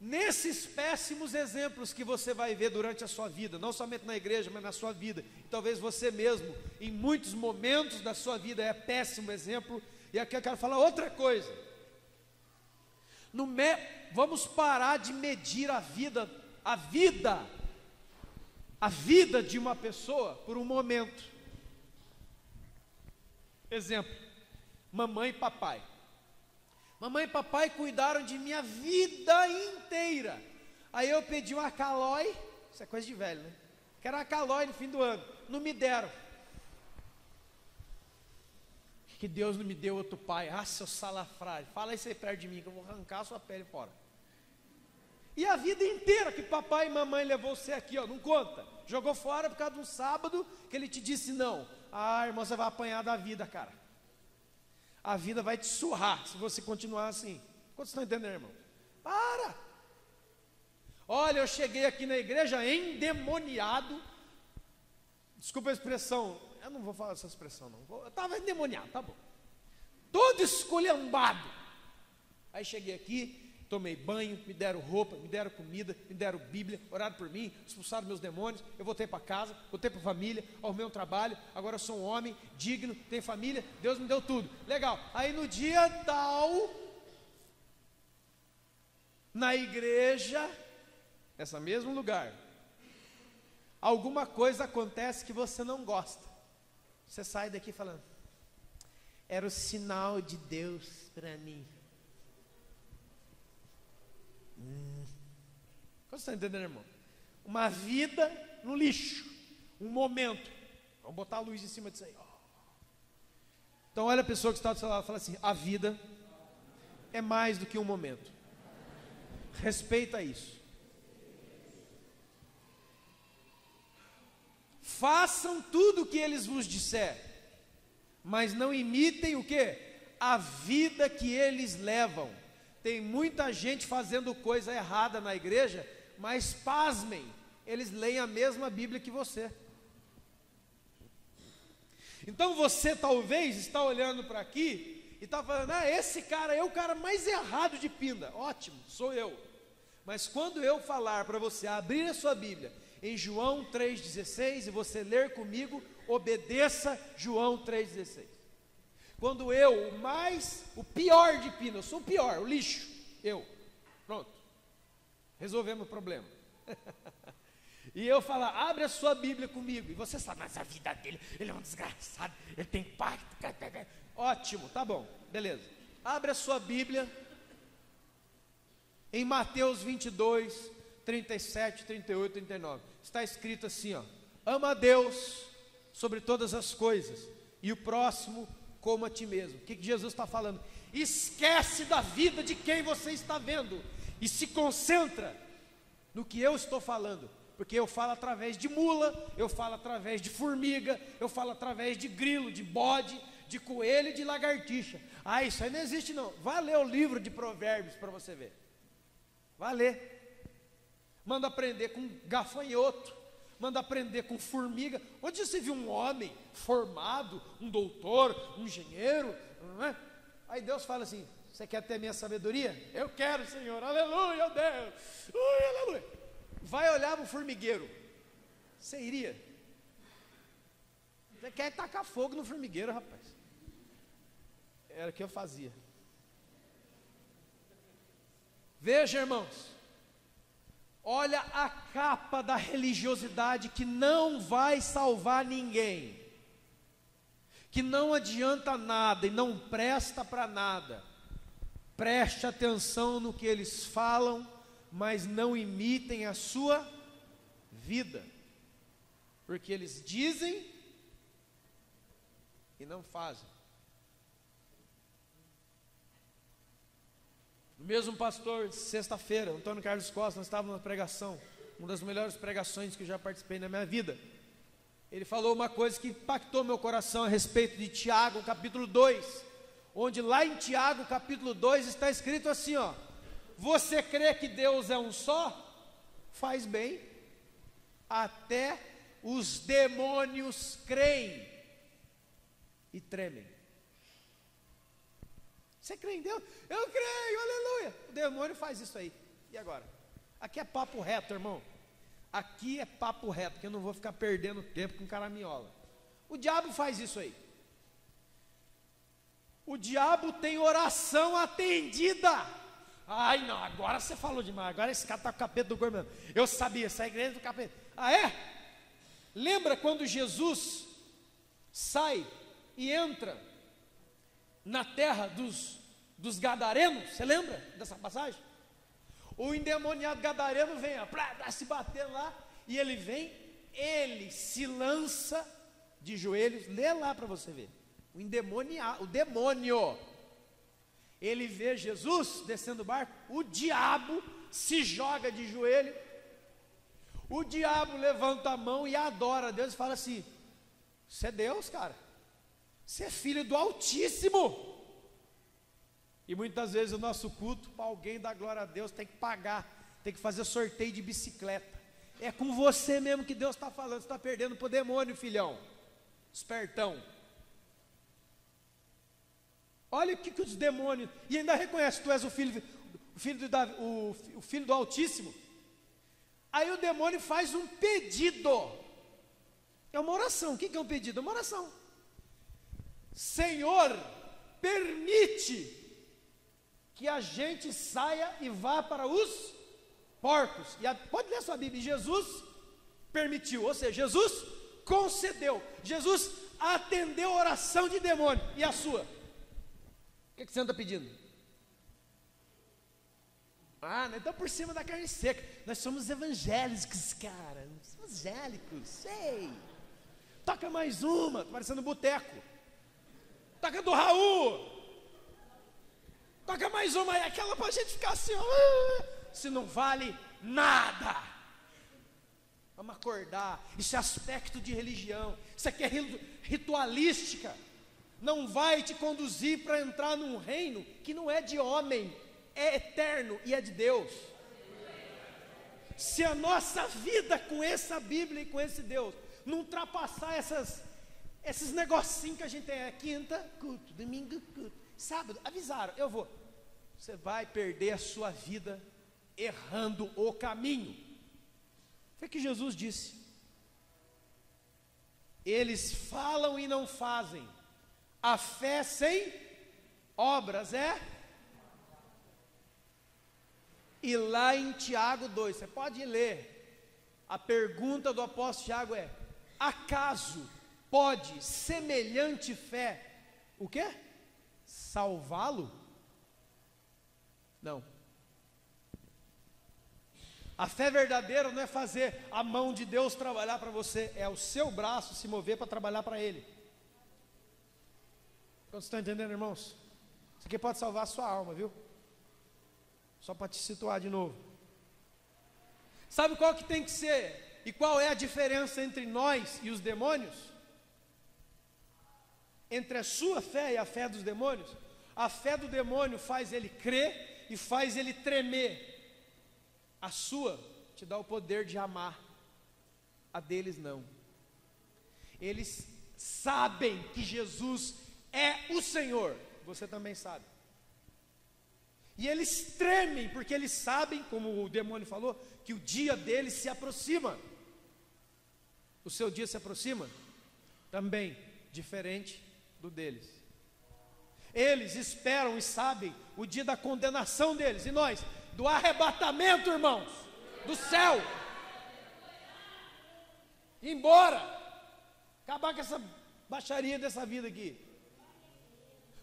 nesses péssimos exemplos que você vai ver durante a sua vida, não somente na igreja, mas na sua vida, e talvez você mesmo, em muitos momentos da sua vida, é péssimo exemplo. E aqui eu quero falar outra coisa. Vamos parar de medir a vida de uma pessoa por um momento. Exemplo, mamãe e papai. Mamãe e papai cuidaram de minha vida inteira. Aí eu pedi uma Calói, isso é coisa de velho, né? Quero uma Calói no fim do ano, não me deram. Que Deus não me deu outro pai. Seu salafrário, fala isso aí perto de mim que eu vou arrancar a sua pele fora. E a vida inteira que papai e mamãe levou você aqui, ó, não conta. Jogou fora por causa de um sábado que ele te disse não. Irmão, você vai apanhar da vida, cara. A vida vai te surrar se você continuar assim. Quantos estão entendendo, irmão? Para! Olha, eu cheguei aqui na igreja endemoniado. Desculpa a expressão, eu não vou falar essa expressão não. Eu estava endemoniado, tá bom. todo esculhambado. Aí cheguei aqui, tomei banho, me deram roupa, me deram comida, me deram Bíblia, oraram por mim, expulsaram meus demônios, eu voltei para casa, voltei para a família, arrumei um trabalho, agora eu sou um homem digno, tenho família, Deus me deu tudo. Legal. Aí no dia tal, na igreja, nesse mesmo lugar, alguma coisa acontece que você não gosta. Você sai daqui falando, era o sinal de Deus para mim. Você está entendendo, irmão? Uma vida no lixo, um momento. Vamos botar a luz em cima disso aí. Então olha a pessoa que está do seu lado e fala assim, a vida é mais do que um momento. Respeita isso. Façam tudo o que eles vos disser, mas não imitem o quê? A vida que eles levam. Tem muita gente fazendo coisa errada na igreja, mas pasmem, eles leem a mesma Bíblia que você. Então você talvez está olhando para aqui e está falando, esse cara é o cara mais errado de Pinda. Ótimo, sou eu. Mas quando eu falar para você abrir a sua Bíblia em João 3,16 e você ler comigo, obedeça João 3,16. Quando eu, o pior de Pina, eu sou o pior, o lixo, pronto, resolvemos o problema. E eu falar, abre a sua Bíblia comigo, e você sabe, mas a vida dele, ele é um desgraçado, ele tem pacto, ótimo, tá bom, beleza. Abre a sua Bíblia em Mateus 22, 37, 38, 39, está escrito assim, ama a Deus sobre todas as coisas, e o próximo como a ti mesmo. O que Jesus está falando? Esquece da vida de quem você está vendo e se concentra no que eu estou falando, porque eu falo através de mula, eu falo através de formiga, eu falo através de grilo, de bode, de coelho e de lagartixa. Isso aí não existe não. Vai ler o livro de Provérbios para você ver. Vai ler. Manda aprender com gafanhoto, manda aprender com formiga. Onde você viu um homem formado, um doutor, um engenheiro? Não é? Aí Deus fala assim, você quer ter minha sabedoria? Eu quero, Senhor, aleluia, Deus, aleluia. Vai olhar para o formigueiro, você iria? Você quer tacar fogo no formigueiro, rapaz? Era o que eu fazia. Veja, irmãos, olha a capa da religiosidade que não vai salvar ninguém, que não adianta nada e não presta para nada. Preste atenção no que eles falam, mas não imitem a sua vida, porque eles dizem e não fazem. O mesmo pastor, sexta-feira, Antônio Carlos Costa, nós estávamos na pregação, uma das melhores pregações que eu já participei na minha vida. Ele falou uma coisa que impactou meu coração a respeito de Tiago, capítulo 2, onde lá em Tiago, capítulo 2, está escrito assim, você crê que Deus é um só? Faz bem, até os demônios creem e tremem. Você crê em Deus? Eu creio, aleluia. O demônio faz isso aí. E agora? Aqui é papo reto, irmão. Aqui é papo reto, que eu não vou ficar perdendo tempo com caraminhola. O diabo faz isso aí. O diabo tem oração atendida. Ai não, agora você falou demais. Agora esse cara está com o capeta do corpo mesmo. Eu sabia, essa igreja é do capeta. É? Lembra quando Jesus sai e entra na terra dos gadarenos? Você lembra dessa passagem? O endemoniado gadareno vem pra se bater lá, e ele se lança de joelhos. Lê lá para você ver. O demônio, ele vê Jesus descendo do barco, o diabo se joga de joelho, o diabo levanta a mão e adora a Deus e fala assim, você é Deus, cara, você é filho do Altíssimo. E muitas vezes o nosso culto, para alguém dar glória a Deus, tem que pagar, tem que fazer sorteio de bicicleta. É com você mesmo que Deus está falando, você está perdendo para o demônio, filhão, espertão. Olha o que os demônios, e ainda reconhece, tu és o filho do Altíssimo. Aí o demônio faz um pedido. É uma oração. O que é um pedido? É uma oração. Senhor, permite que a gente saia e vá para os porcos. Pode ler a sua Bíblia. Jesus permitiu, ou seja, Jesus concedeu. Jesus atendeu a oração de demônio. E a sua? O que você anda pedindo? Nós estamos por cima da carne seca. Nós somos evangélicos, cara. Evangélicos, sei. Toca mais uma, tá parecendo boteco. Toca do Raul. Toca mais uma, aquela pra gente ficar assim, se não vale nada. Vamos acordar. Isso é aspecto de religião. Isso aqui é ritualística. Não vai te conduzir para entrar num reino que não é de homem, é eterno e é de Deus. Se a nossa vida com essa Bíblia e com esse Deus não ultrapassar esses negocinhos que a gente tem, quinta, culto, domingo, culto, sábado, avisaram, eu vou. Você vai perder a sua vida errando o caminho. Foi o que Jesus disse. Eles falam e não fazem. A fé sem obras é. E lá em Tiago 2, você pode ler. A pergunta do apóstolo Tiago é: acaso pode semelhante fé, o quê? Salvá-lo? Não. A fé verdadeira não é fazer a mão de Deus trabalhar para você, é o seu braço se mover para trabalhar para Ele. Vocês estão entendendo, irmãos? Isso aqui pode salvar a sua alma, viu? Só para te situar de novo. Sabe qual que tem que ser? E qual é a diferença entre nós e os demônios? Entre a sua fé e a fé dos demônios? A fé do demônio faz ele crer e faz ele tremer. A sua te dá o poder de amar. A deles não. Eles sabem que Jesus é o Senhor. Você também sabe. E eles tremem, porque eles sabem, como o demônio falou, que o dia deles se aproxima. O seu dia se aproxima? Também, diferente do deles. Eles esperam e sabem o dia da condenação deles. E nós, do arrebatamento, irmãos, do céu. Embora. Acabar com essa baixaria dessa vida aqui.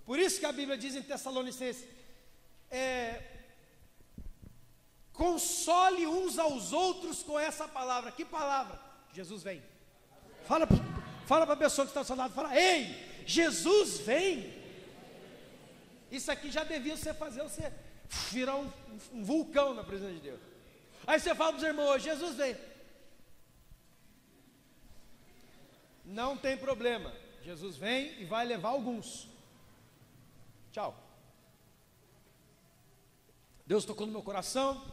Por isso que a Bíblia diz em Tessalonicenses: console uns aos outros com essa palavra. Que palavra? Jesus vem. Fala para a pessoa que está ao seu lado, fala: ei, Jesus vem. Isso aqui já devia fazer você virar um vulcão na presença de Deus. Aí você fala para os irmãos: Jesus vem. Não tem problema, Jesus vem e vai levar alguns. Tchau. Deus tocou no meu coração,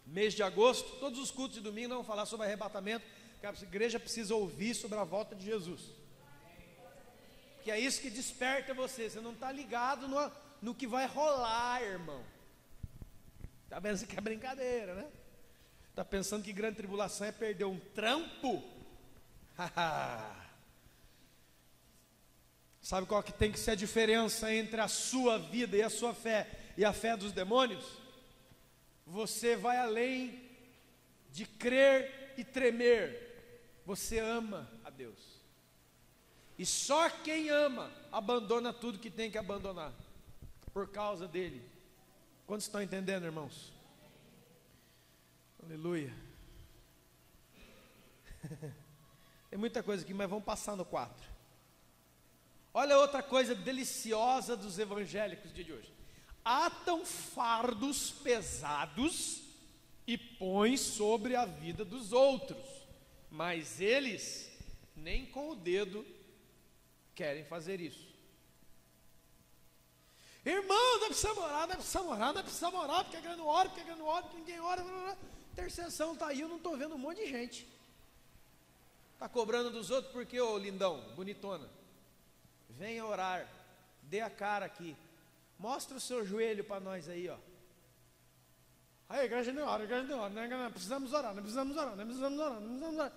mês de agosto, todos os cultos de domingo não vão falar sobre arrebatamento, porque a igreja precisa ouvir sobre a volta de Jesus. Porque é isso que desperta você não está ligado no que vai rolar, irmão. Está pensando que é brincadeira, né? Está pensando que grande tribulação é perder um trampo? Sabe qual que tem que ser a diferença entre a sua vida e a sua fé e a fé dos demônios? Você vai além de crer e tremer. Você ama a Deus. E só quem ama abandona tudo que tem que abandonar por causa dele. Quantos estão entendendo, irmãos? Aleluia. Tem muita coisa aqui, mas vamos passar no 4. Olha outra coisa deliciosa dos evangélicos de hoje. Atam fardos pesados e põem sobre a vida dos outros, mas eles nem com o dedo querem fazer isso. Irmão, não precisa orar, porque eu não oro, porque ninguém ora. Intercessão está aí, eu não estou vendo um monte de gente. Está cobrando dos outros porque, ô lindão, bonitona, venha orar, dê a cara aqui. Mostra o seu joelho para nós aí, ó. Aí, igreja não ora, não precisamos orar, não precisamos orar.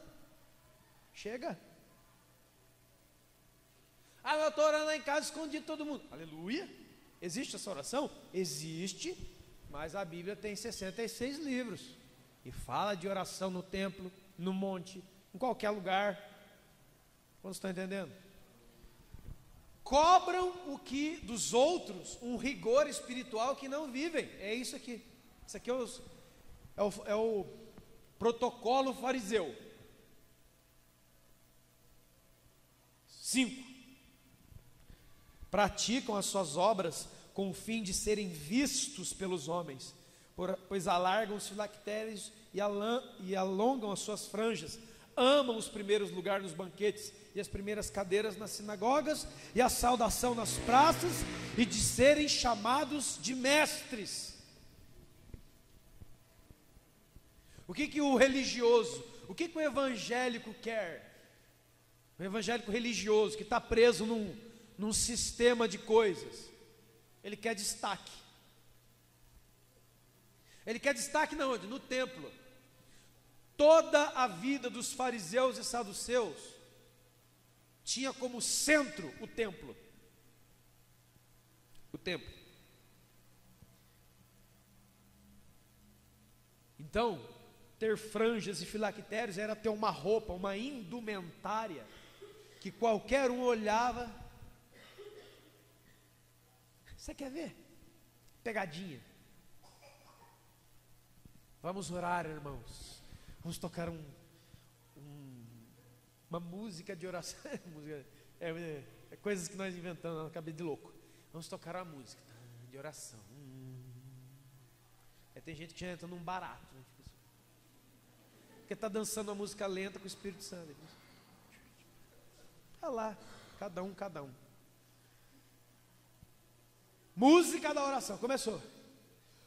Chega. Ah, eu estou orando lá em casa escondido de todo mundo. Aleluia. Existe essa oração? Existe, mas a Bíblia tem 66 livros. E fala de oração no templo, no monte, em qualquer lugar. Quantos estão entendendo? Cobram o que dos outros um rigor espiritual que não vivem. É isso aqui. Isso aqui é o protocolo fariseu. 5. Praticam as suas obras com o fim de serem vistos pelos homens, pois alargam os filactérios e alongam as suas franjas, amam os primeiros lugares nos banquetes e as primeiras cadeiras nas sinagogas e a saudação nas praças e de serem chamados de mestres. O que o religioso, o que o evangélico quer? O evangélico religioso que está preso num sistema de coisas, ele quer destaque. Ele quer destaque na onde? No templo. Toda a vida dos fariseus e saduceus tinha como centro o templo. O templo. Então, ter franjas e filactérios era ter uma roupa, uma indumentária, que qualquer um olhava. Você quer ver? Pegadinha. Vamos orar, irmãos. Vamos tocar uma música de oração. É coisas que nós inventamos na cabeça de louco. Vamos tocar uma música de oração. Aí tem gente que já entra num barato, né? Porque está dançando uma música lenta com o Espírito Santo. Olha lá, cada um. Música da oração, começou.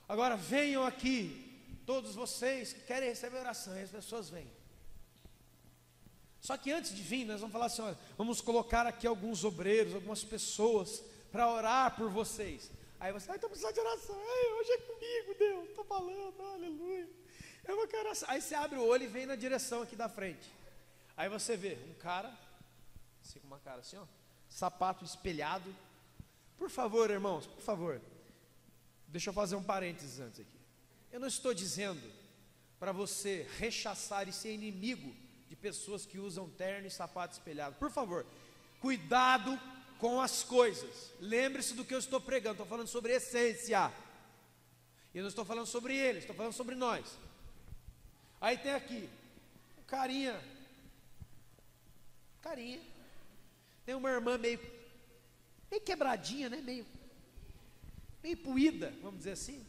Agora venham aqui, todos vocês que querem receber oração, e as pessoas vêm. Só que antes de vir, nós vamos falar assim: olha, vamos colocar aqui alguns obreiros, algumas pessoas, para orar por vocês. Aí você, estou precisando de oração, hoje é comigo, Deus, estou falando, aleluia. Eu vou querer oração. Aí você abre o olho e vem na direção aqui da frente. Aí você vê um cara, assim com uma cara assim, ó, sapato espelhado. Por favor, irmãos, por favor, deixa eu fazer um parênteses antes aqui. Eu não estou dizendo para você rechaçar e ser inimigo de pessoas que usam terno e sapato espelhado. Por favor, cuidado com as coisas. Lembre-se do que eu estou pregando. Estou falando sobre essência. E eu não estou falando sobre eles, estou falando sobre nós. Aí tem aqui um carinha. Tem uma irmã meio quebradinha, né? Meio puída, vamos dizer assim.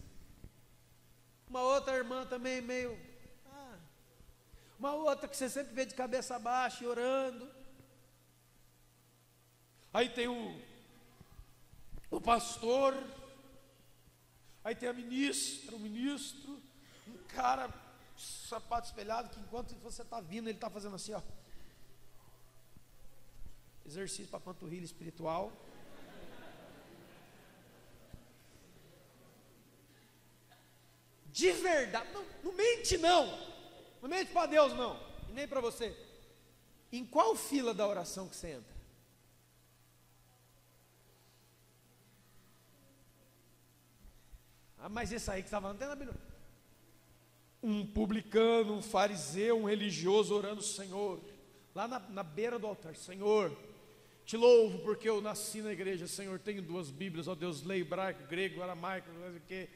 Uma outra irmã também meio. Uma outra que você sempre vê de cabeça baixa e orando. Aí tem o pastor. Aí tem a ministra, o ministro. Um cara, sapato espelhado, que enquanto você está vindo, ele está fazendo assim, ó. Exercício para panturrilha espiritual. De verdade, não mente não mente para Deus não, e nem para você. Em qual fila da oração que você entra? Mas esse aí que estava falando, tem na Bíblia. Um publicano, um fariseu, um religioso orando: Senhor, lá na beira do altar: Senhor, te louvo porque eu nasci na igreja, Senhor, tenho 2 Bíblias, ó Deus, leio hebraico, grego, aramaico, não sei o que,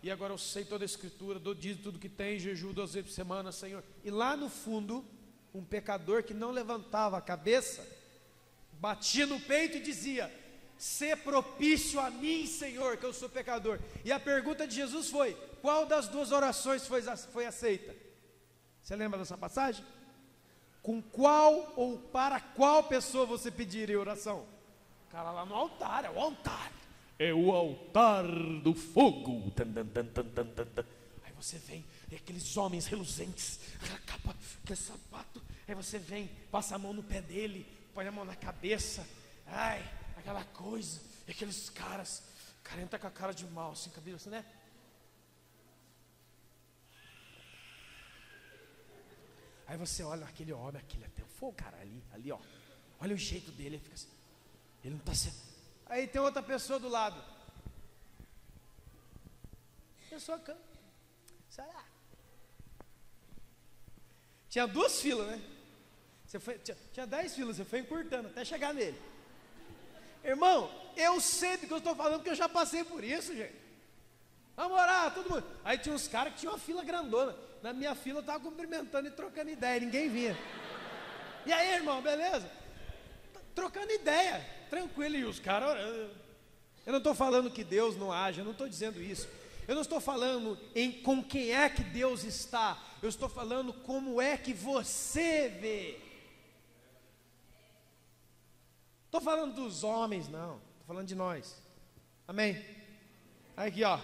e agora eu sei toda a escritura, dou dízimo tudo que tem, jejum 2 vezes por semana, Senhor. E lá no fundo, um pecador que não levantava a cabeça, batia no peito e dizia: sê propício a mim, Senhor, que eu sou pecador. E a pergunta de Jesus foi: qual das 2 orações foi aceita? Você lembra dessa passagem? Com qual ou para qual pessoa você pediria oração? O cara lá no altar, é o altar. É o altar do fogo. Aí você vem, e aqueles homens reluzentes, aquela capa, aquele sapato. Aí você vem, passa a mão no pé dele, põe a mão na cabeça. Ai, aquela coisa, e aqueles caras cara entra com a cara de mal, assim, cabelo assim, né? Aí você olha aquele homem, aquele até fogo, cara, ali, ó. Olha o jeito dele, ele fica assim. Ele não está sendo. Aí tem outra pessoa do lado. Pessoa canta. Tinha 2 filas, né? Tinha 10 filas, você foi encurtando até chegar nele. Irmão, eu sei do que eu estou falando, porque eu já passei por isso, gente. Vamos orar, todo mundo. Aí tinha uns caras que tinham uma fila grandona. Na minha fila eu estava cumprimentando e trocando ideia, ninguém vinha. E aí, irmão, beleza? Trocando ideia, tranquilo, e os caras orando. Eu não estou falando que Deus não age, eu não estou dizendo isso. Eu não estou falando com quem é que Deus está. Eu estou falando como é que você vê. Estou falando dos homens, não. Estou falando de nós. Amém? Aqui, ó.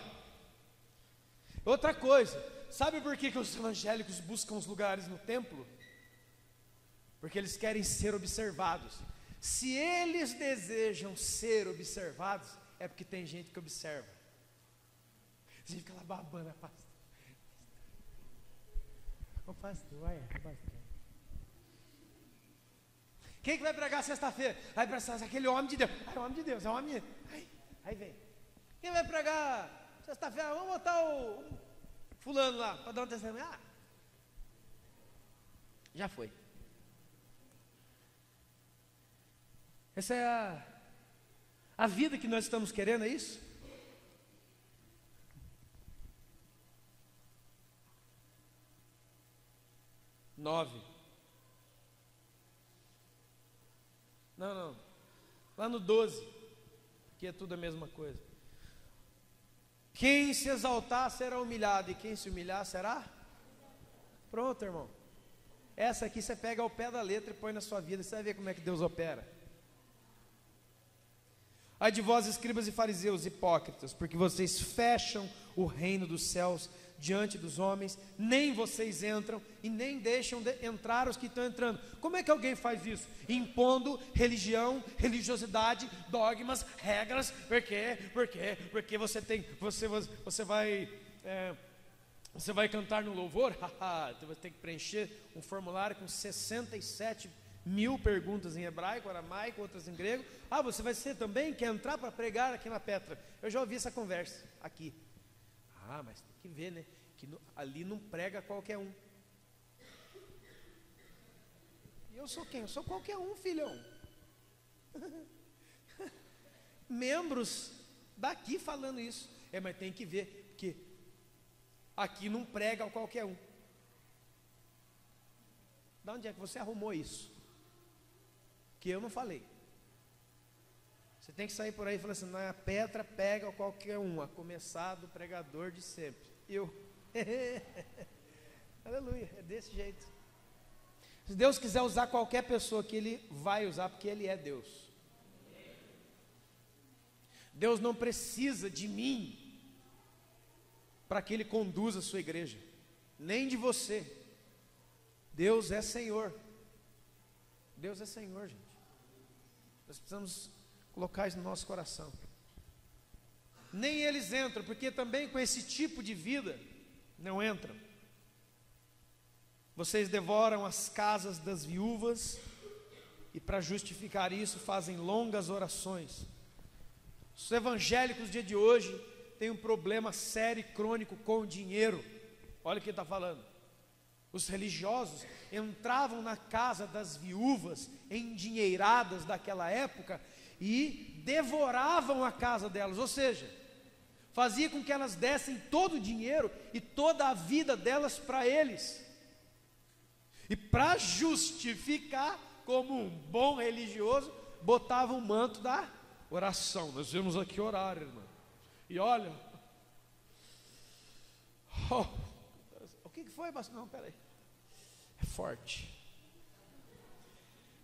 Outra coisa. Sabe por que os evangélicos buscam os lugares no templo? Porque eles querem ser observados. Se eles desejam ser observados, é porque tem gente que observa. Você fica lá babando, pastor. Ô pastor, vai, pastor. Quem que vai pregar sexta-feira? Vai pregar aquele homem de Deus. É o homem de Deus, é o homem de Deus. Aí vem. Quem vai pregar sexta-feira? Vamos botar o fulano lá, para dar um testemunho. Já foi. Essa é a vida que nós estamos querendo, é isso? Nove. Não. Lá no 12, que é tudo a mesma coisa. Quem se exaltar será humilhado, e quem se humilhar será? Pronto, irmão. Essa aqui você pega ao pé da letra e põe na sua vida, você vai ver como é que Deus opera. Ai de vós, escribas e fariseus, hipócritas, porque vocês fecham o reino dos céus diante dos homens, nem vocês entram e nem deixam entrar os que estão entrando. Como é que alguém faz isso? Impondo religião, religiosidade, dogmas, regras. Porque você vai cantar no louvor? Você vai ter que preencher um formulário com 67.000 perguntas em hebraico, aramaico, outras em grego. Você vai ser também? Quer entrar para pregar aqui na Petra? Eu já ouvi essa conversa aqui. Mas tem que ver, né? Que ali não prega qualquer um. E eu sou quem? Eu sou qualquer um, filhão. Membros daqui falando isso. Mas tem que ver, porque aqui não prega qualquer um. De onde é que você arrumou isso? Que eu não falei. Você tem que sair por aí e falar assim: a Petra pega qualquer um, a começar do pregador de sempre. Aleluia, é desse jeito. Se Deus quiser usar qualquer pessoa que Ele vai usar, porque Ele é Deus. Deus não precisa de mim para que Ele conduza a sua igreja, nem de você. Deus é Senhor. Deus é Senhor, gente. Nós precisamos colocar isso no nosso coração. Nem eles entram, porque também com esse tipo de vida não entram. Vocês devoram as casas das viúvas e para justificar isso fazem longas orações. Os evangélicos do dia de hoje têm um problema sério e crônico com o dinheiro. Olha o que ele está falando. Os religiosos entravam na casa das viúvas endinheiradas daquela época e devoravam a casa delas, ou seja, fazia com que elas dessem todo o dinheiro e toda a vida delas para eles. E para justificar, como um bom religioso, botava o manto da oração. Nós vamos aqui orar, irmão. E olha, o que foi, pastor? Não, peraí. É forte.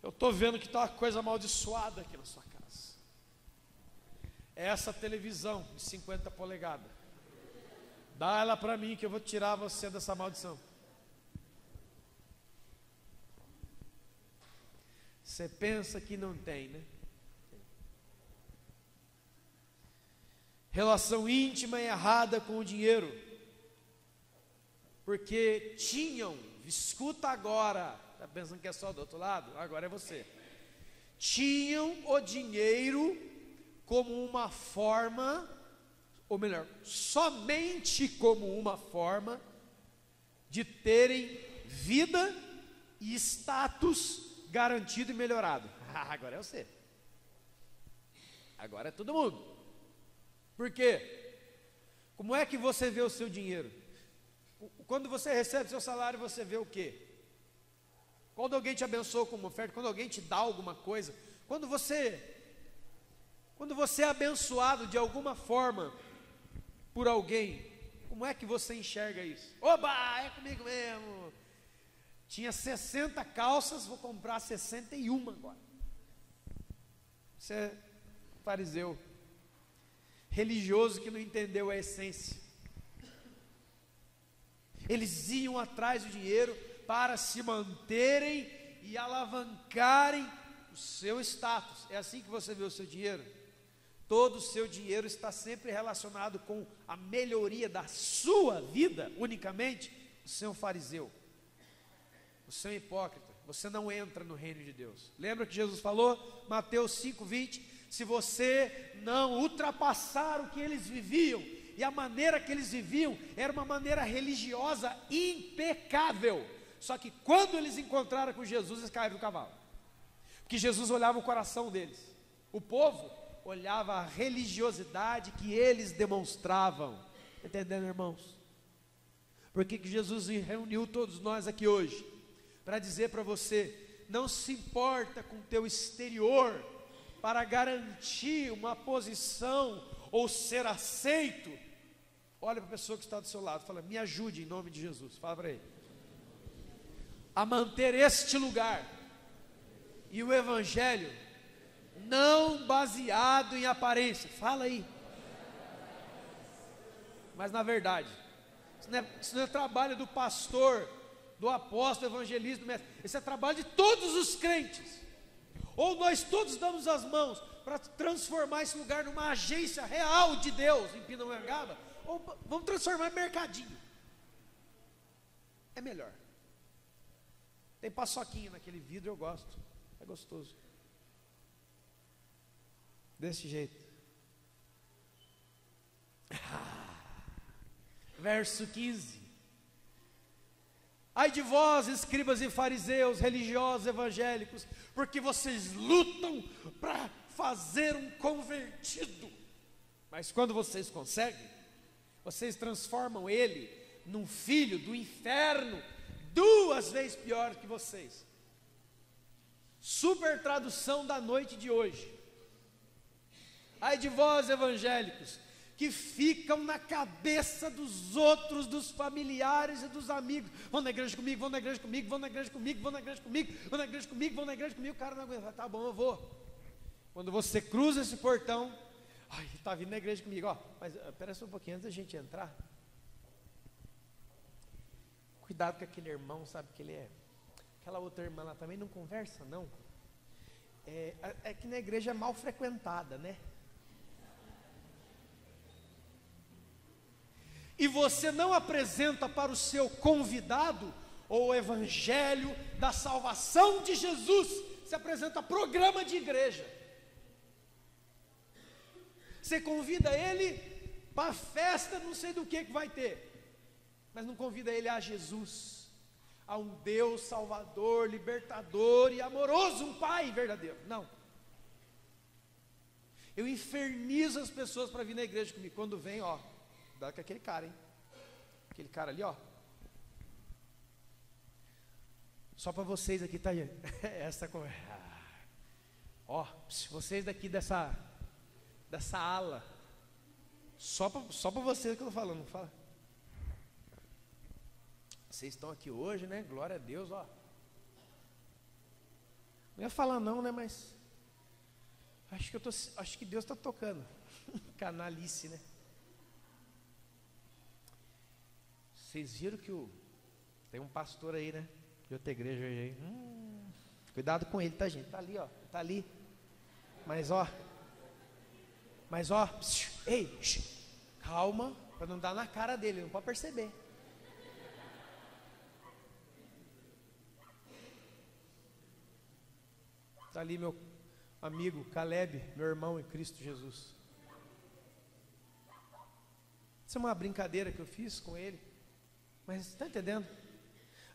Eu estou vendo que está uma coisa amaldiçoada aqui na sua casa. É essa televisão de 50 polegadas. Dá ela para mim que eu vou tirar você dessa maldição. Você pensa que não tem, né? relação íntima e errada com o dinheiro, porque tinham, escuta agora, está pensando que é só do outro lado? Agora é você. Tinham o dinheiro como uma forma, ou melhor, somente como uma forma de terem vida e status garantido e melhorado. Agora é você. Agora é todo mundo. Por quê? Como é que você vê o seu dinheiro? Quando você recebe seu salário, você vê o quê? Quando alguém te abençoa com uma oferta, quando alguém te dá alguma coisa, quando você é abençoado de alguma forma por alguém, como é que você enxerga isso? Oba, é comigo mesmo. Tinha 60 calças, vou comprar 61 agora. Você é fariseu, religioso que não entendeu a essência. Eles iam atrás do dinheiro para se manterem e alavancarem o seu status. É assim que você vê o seu dinheiro? Todo o seu dinheiro está sempre relacionado com a melhoria da sua vida, unicamente. Você é um fariseu, você é um hipócrita, você não entra no reino de Deus. Lembra que Jesus falou, Mateus 5:20, se você não ultrapassar o que eles viviam, e a maneira que eles viviam era uma maneira religiosa impecável, só que quando eles encontraram com Jesus, eles caíram do cavalo, porque Jesus olhava o coração deles, o povo olhava a religiosidade que eles demonstravam. Entendendo, irmãos? Por que Jesus reuniu todos nós aqui hoje? Para dizer para você, não se importa com o teu exterior, para garantir uma posição, ou ser aceito. Olha para a pessoa que está do seu lado, fala, me ajude em nome de Jesus, fala para ele, a manter este lugar, e o Evangelho, não baseado em aparência, fala aí, mas na verdade, isso não é trabalho do pastor, do apóstolo, do evangelista, do mestre, esse é trabalho de todos os crentes, ou nós todos damos as mãos, para transformar esse lugar numa agência real de Deus, em Pindamonhangaba, ou vamos transformar em mercadinho, é melhor, tem paçoquinha naquele vidro, eu gosto, é gostoso, desse jeito. Verso 15: ai de vós, escribas e fariseus, religiosos evangélicos, porque vocês lutam para fazer um convertido, mas quando vocês conseguem, vocês transformam ele num filho do inferno, 2 vezes pior que vocês. Super tradução da noite de hoje: ai de vós, evangélicos, que ficam na cabeça dos outros, dos familiares e dos amigos, vão na igreja comigo, vão na igreja comigo, vão na igreja comigo, vão na igreja comigo, vão na igreja comigo, vão na igreja comigo, o cara não aguenta, tá bom, eu vou. Quando você cruza esse portão, ai, está vindo na igreja comigo, ó, mas espera só um pouquinho, antes da gente entrar, cuidado com aquele irmão, sabe que ele é, aquela outra irmã lá também não conversa não, é que na igreja é mal frequentada, né? E você não apresenta para o seu convidado o evangelho da salvação de Jesus, você apresenta programa de igreja, você convida ele para a festa, não sei do que vai ter, mas não convida ele a Jesus, a um Deus salvador, libertador e amoroso, um Pai verdadeiro. Não, eu infernizo as pessoas para vir na igreja comigo, quando vem, ó, dá com aquele cara, hein? Aquele cara ali, ó. Só para vocês aqui, tá aí. Essa conversa. Ó, vocês daqui dessa ala. Só para vocês que eu tô falando, não fala. Vocês estão aqui hoje, né? Glória a Deus, ó. Não ia falar não, né? Mas acho que Deus está tocando. Canalice, né? Vocês viram que tem um pastor aí, né? De outra igreja aí. Cuidado com ele, tá, gente? Tá ali, ó. Tá ali. Mas ó. Ei, calma, para não dar na cara dele, não pode perceber. Está ali meu amigo Caleb, meu irmão em Cristo Jesus. Isso é uma brincadeira que eu fiz com ele, mas está entendendo?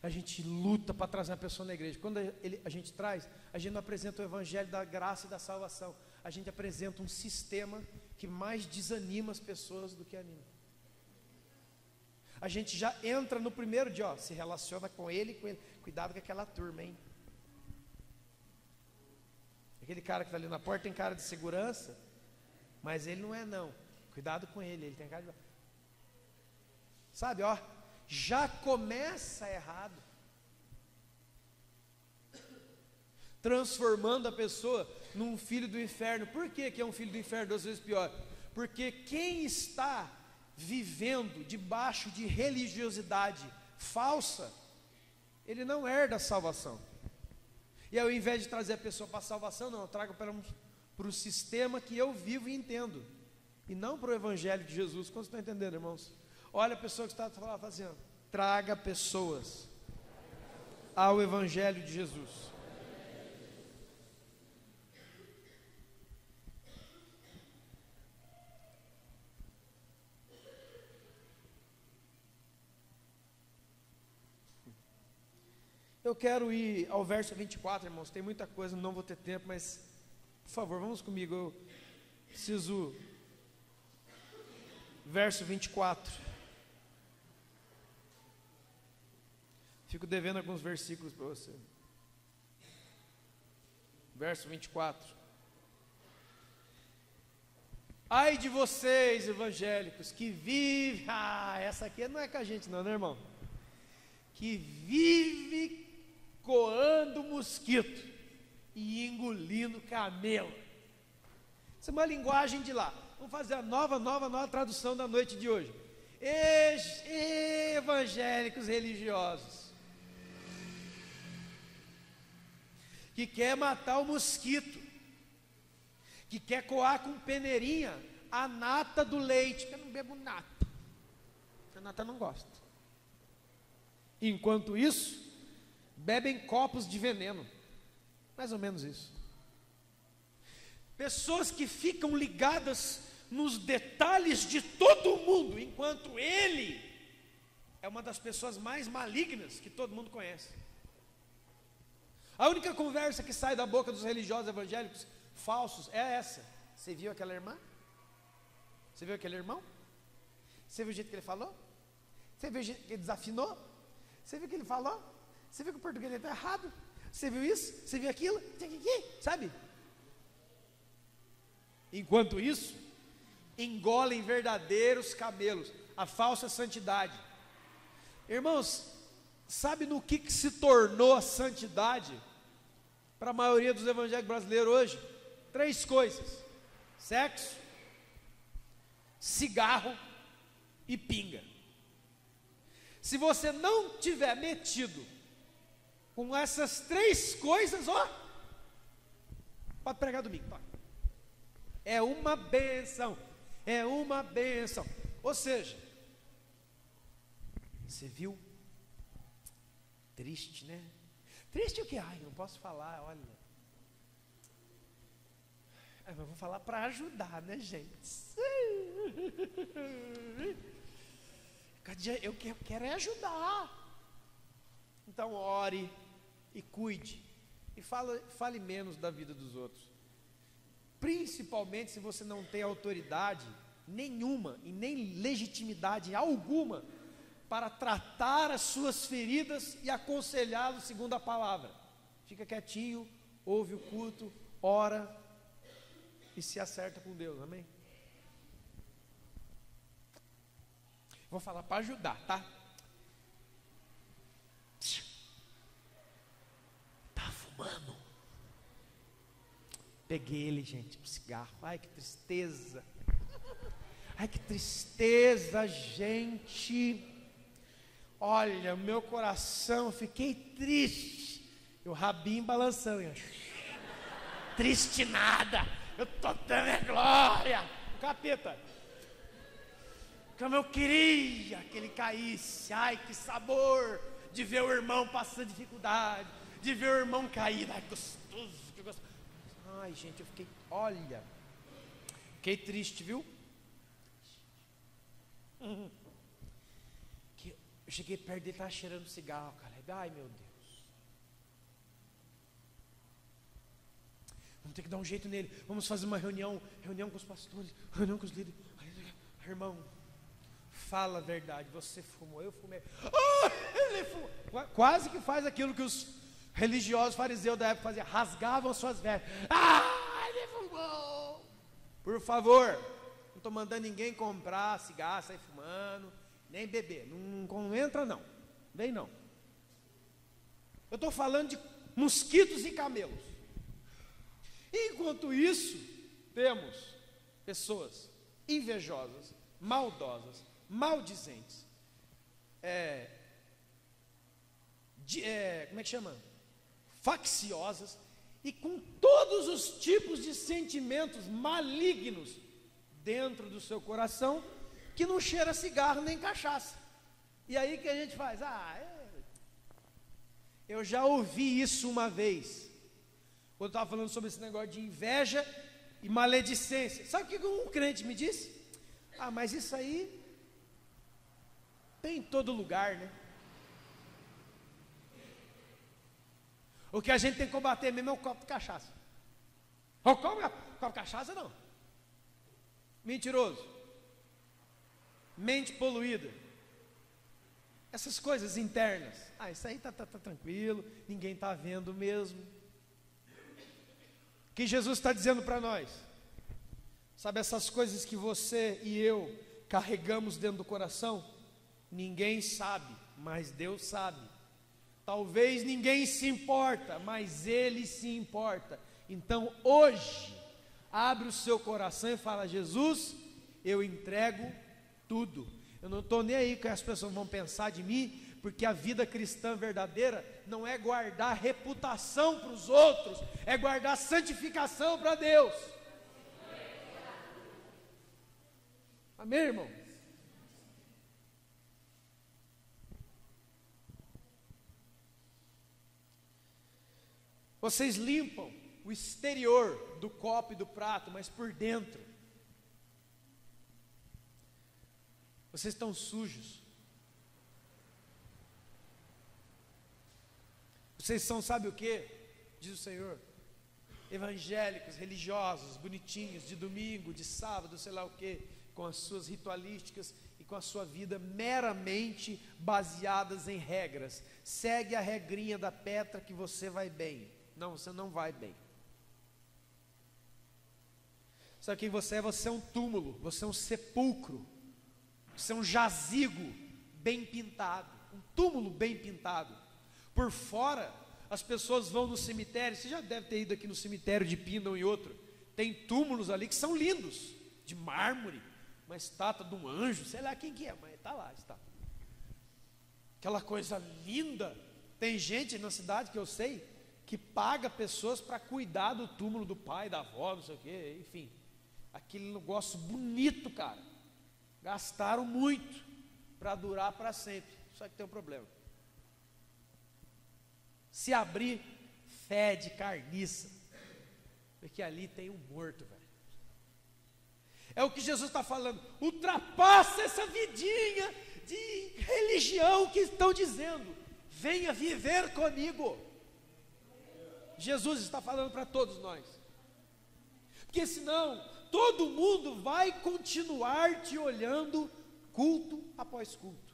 A gente luta para trazer uma pessoa na igreja. Quando a gente traz, a gente não apresenta o evangelho da graça e da salvação. A gente apresenta um sistema que mais desanima as pessoas do que anima. A gente já entra no primeiro dia, se relaciona com ele. Cuidado com aquela turma, hein? Aquele cara que está ali na porta tem cara de segurança, mas ele não é não. Cuidado com ele, ele tem cara de... Sabe, já começa errado, transformando a pessoa num filho do inferno. Por que é um filho do inferno 2 vezes pior? Porque quem está vivendo debaixo de religiosidade falsa, ele não herda a salvação. E ao invés de trazer a pessoa para a salvação, não, eu trago para o sistema que eu vivo e entendo, e não para o evangelho de Jesus. Como vocês estão entendendo, irmãos? Olha a pessoa que está fazendo, traga pessoas ao evangelho de Jesus. Eu quero ir ao verso 24, irmãos. Tem muita coisa, não vou ter tempo, mas por favor, vamos comigo. Eu preciso. Verso 24. Fico devendo alguns versículos para você. Verso 24. Ai de vocês, evangélicos, que vivem... essa aqui não é com a gente não, né, irmão? Que vive coando mosquito e engolindo camelo. Isso é uma linguagem de lá. Vamos fazer a nova tradução da noite de hoje. Evangélicos religiosos que quer matar o mosquito, que quer coar com peneirinha a nata do leite. Eu não bebo nata, a nata não gosta. Enquanto isso, bebem copos de veneno. Mais ou menos isso. Pessoas que ficam ligadas nos detalhes de todo mundo, enquanto ele é uma das pessoas mais malignas que todo mundo conhece. A única conversa que sai da boca dos religiosos evangélicos falsos é essa. Você viu aquela irmã? Você viu aquele irmão? Você viu o jeito que ele falou? Você viu o jeito que ele desafinou? Você viu o que ele falou? Você viu que o português está errado? Você viu isso? Você viu aquilo? Sabe? Enquanto isso, engolem verdadeiros camelos, a falsa santidade. Irmãos, sabe no que se tornou a santidade para a maioria dos evangélicos brasileiros hoje? 3 coisas: sexo, cigarro e pinga. Se você não tiver metido com essas 3 coisas, pode pregar domingo, pode. É uma bênção, é uma bênção. Ou seja, você viu? Triste, né? Triste o que? Não posso falar, olha. Mas vou falar para ajudar, né, gente? Cada dia eu quero é ajudar. Então ore e cuide. E fale menos da vida dos outros. Principalmente se você não tem autoridade nenhuma e nem legitimidade alguma para tratar as suas feridas e aconselhá-lo segundo a palavra. Fica quietinho, ouve o culto, ora e se acerta com Deus, amém? Vou falar para ajudar, tá? Tá fumando. Peguei ele, gente, um cigarro. Ai, que tristeza. Ai, que tristeza, gente. Olha, meu coração, fiquei triste. O rabinho balançando. Triste nada. Eu estou dando glória. Capeta, Como eu queria que ele caísse. Ai, que sabor de ver o irmão passando dificuldade, de ver o irmão cair. Ai, gostoso, que gostoso. Ai, gente, eu fiquei triste, viu? Que eu cheguei perto dele, estava cheirando cigarro, cara. Ai, meu Deus. Vamos ter que dar um jeito nele. Vamos fazer uma reunião com os pastores, reunião com os líderes. Irmão, fala a verdade. Você fumou, eu fumei. Ele fumou. Quase que faz aquilo que os religiosos fariseus da época faziam. Rasgavam suas vestes. Ele fumou. Por favor, não estou mandando ninguém comprar cigarro, sair fumando, nem beber. Não entra não. Vem não. Eu estou falando de mosquitos e camelos. Enquanto isso, temos pessoas invejosas, maldosas, maldizentes, como é que chama? Facciosas, e com todos os tipos de sentimentos malignos dentro do seu coração, que não cheira cigarro nem cachaça. E aí que a gente faz? Eu já ouvi isso uma vez, quando eu estava falando sobre esse negócio de inveja e maledicência. Sabe o que um crente me disse? Mas isso aí tem em todo lugar, né? O que a gente tem que combater mesmo é o copo de cachaça. O copo de cachaça não. Mentiroso. Mente poluída. Essas coisas internas. Isso aí tá tranquilo, ninguém está vendo mesmo. O que Jesus está dizendo para nós? Sabe essas coisas que você e eu carregamos dentro do coração? Ninguém sabe, mas Deus sabe. Talvez ninguém se importa, mas Ele se importa. Então hoje, abre o seu coração e fala: Jesus, eu entrego tudo. Eu não estou nem aí que as pessoas vão pensar de mim, porque a vida cristã verdadeira não é guardar reputação para os outros, é guardar santificação para Deus. Amém, irmão? Vocês limpam o exterior do copo e do prato, mas por dentro vocês estão sujos. Vocês são, sabe o que? Diz o Senhor, evangélicos, religiosos, bonitinhos, de domingo, de sábado, sei lá o que, com as suas ritualísticas e com a sua vida meramente baseadas em regras. Segue a regrinha da Petra que você vai bem. Não, você não vai bem. Sabe quem você é? Você é um túmulo, você é um sepulcro, você é um jazigo bem pintado, um túmulo bem pintado. Por fora, as pessoas vão no cemitério. Você já deve ter ido aqui no cemitério de Pindão e outro. Tem túmulos ali que são lindos, de mármore, uma estátua de um anjo, sei lá quem que é, mas está lá a estátua. Aquela coisa linda. Tem gente na cidade que eu sei que paga pessoas para cuidar do túmulo do pai, da avó, não sei o quê, enfim. Aquele negócio bonito, cara. Gastaram muito para durar para sempre. Só que tem um problema. Se abrir, fede carniça, porque ali tem um morto, velho. É o que Jesus está falando. Ultrapassa essa vidinha de religião que estão dizendo: venha viver comigo. Jesus está falando para todos nós, porque senão todo mundo vai continuar te olhando culto após culto.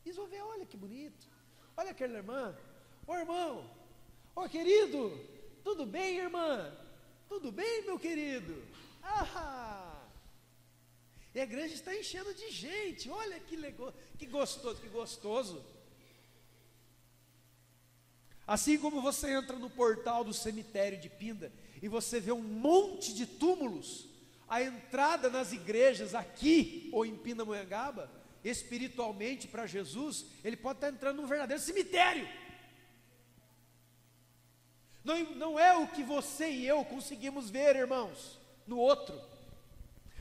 Eles vão ver: olha que bonito, olha aquela irmã. Ô irmão, ô querido, tudo bem, irmã? Tudo bem, meu querido? E a igreja está enchendo de gente. Olha que legal, que gostoso, que gostoso. Assim como você entra no portal do cemitério de Pinda e você vê um monte de túmulos, a entrada nas igrejas aqui ou em Pindamonhangaba, espiritualmente para Jesus, ele pode estar entrando num verdadeiro cemitério. Não é o que você e eu conseguimos ver, irmãos, no outro.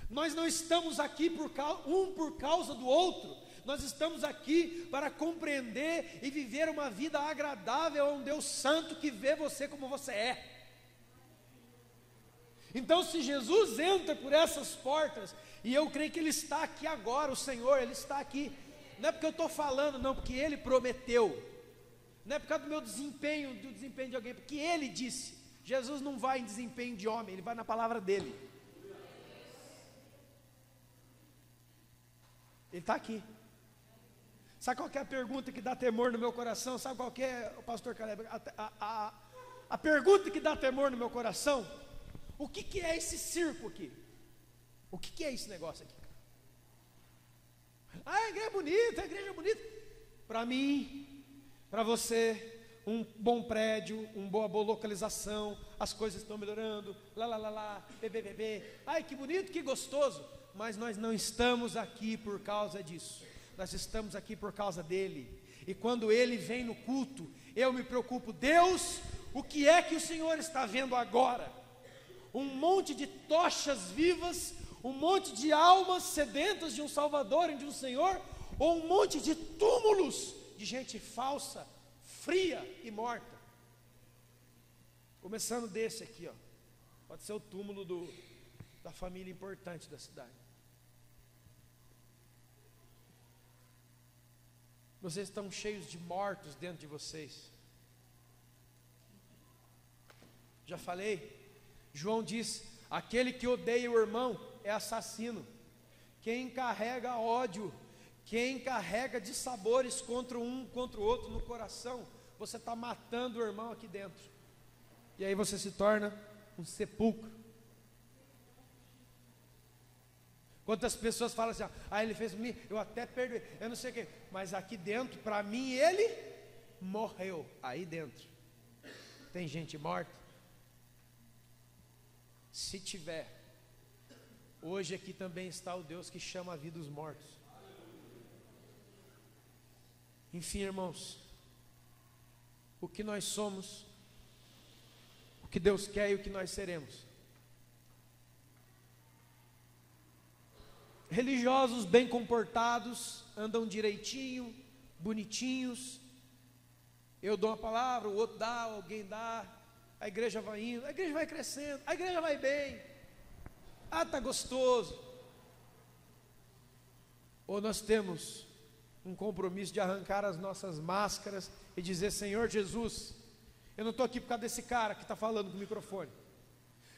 Nós não estamos aqui por causa do outro. Nós estamos aqui para compreender e viver uma vida agradável a um Deus santo que vê você como você é. Então, se Jesus entra por essas portas, e eu creio que Ele está aqui agora, o Senhor, Ele está aqui, não é porque eu estou falando, não, porque Ele prometeu, não é por causa do meu desempenho, do desempenho de alguém, porque Ele disse. Jesus não vai em desempenho de homem, Ele vai na palavra dEle. Ele está aqui. Sabe qual que é a pergunta que dá temor no meu coração? Sabe qual que é, o pastor Caleb? A pergunta que dá temor no meu coração: o que é esse circo aqui? O que é esse negócio aqui? A igreja é bonita. Para mim, para você, um bom prédio, uma boa localização, as coisas estão melhorando, bebê. Ai, que bonito, que gostoso. Mas nós não estamos aqui por causa disso. Nós estamos aqui por causa dEle. E quando Ele vem no culto, eu me preocupo: Deus, o que é que o Senhor está vendo agora? Um monte de tochas vivas, um monte de almas sedentas de um Salvador e de um Senhor, ou um monte de túmulos de gente falsa, fria e morta? Começando desse aqui, ó. Pode ser o túmulo da família importante da cidade. Vocês estão cheios de mortos dentro de vocês. Já falei, João diz: aquele que odeia o irmão é assassino. Quem carrega ódio, quem carrega dissabores contra o outro no coração, você está matando o irmão aqui dentro. E aí você se torna um sepulcro. Quantas pessoas falam assim: ele fez comigo, eu até perdoei, eu não sei o que, mas aqui dentro, para mim, ele morreu. Aí dentro tem gente morta. Se tiver, hoje aqui também está o Deus que chama a vida dos mortos. Enfim, irmãos, o que nós somos, o que Deus quer e o que nós seremos. Religiosos bem comportados, andam direitinho, bonitinhos. Eu dou uma palavra, o outro dá, alguém dá. A igreja vai indo, a igreja vai crescendo, a igreja vai bem. Está gostoso. Ou nós temos um compromisso de arrancar as nossas máscaras e dizer: Senhor Jesus, eu não estou aqui por causa desse cara que está falando com o microfone.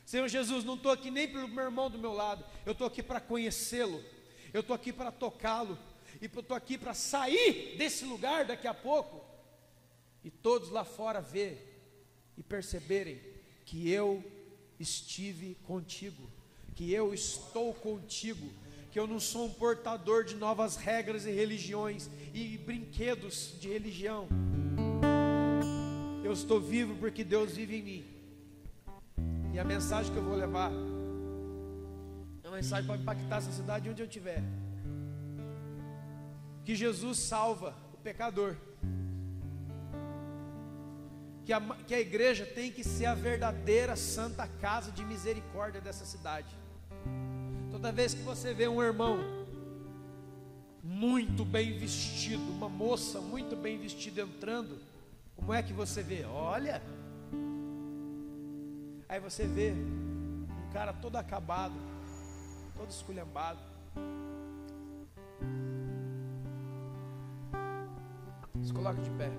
Senhor Jesus, não estou aqui nem pelo meu irmão do meu lado, eu estou aqui para conhecê-lo, eu estou aqui para tocá-lo, e eu estou aqui para sair desse lugar daqui a pouco, e todos lá fora ver e perceberem que eu estive contigo, que eu estou contigo, que eu não sou um portador de novas regras e religiões e brinquedos de religião. Eu estou vivo porque Deus vive em mim. E a mensagem que eu vou levar é uma mensagem para impactar essa cidade onde eu estiver. Que Jesus salva o pecador. Que a igreja tem que ser a verdadeira santa casa de misericórdia dessa cidade. Toda vez que você vê um irmão muito bem vestido, uma moça muito bem vestida entrando, como é que você vê? Olha. Aí você vê um cara todo acabado, todo esculhambado. Se coloca de pé.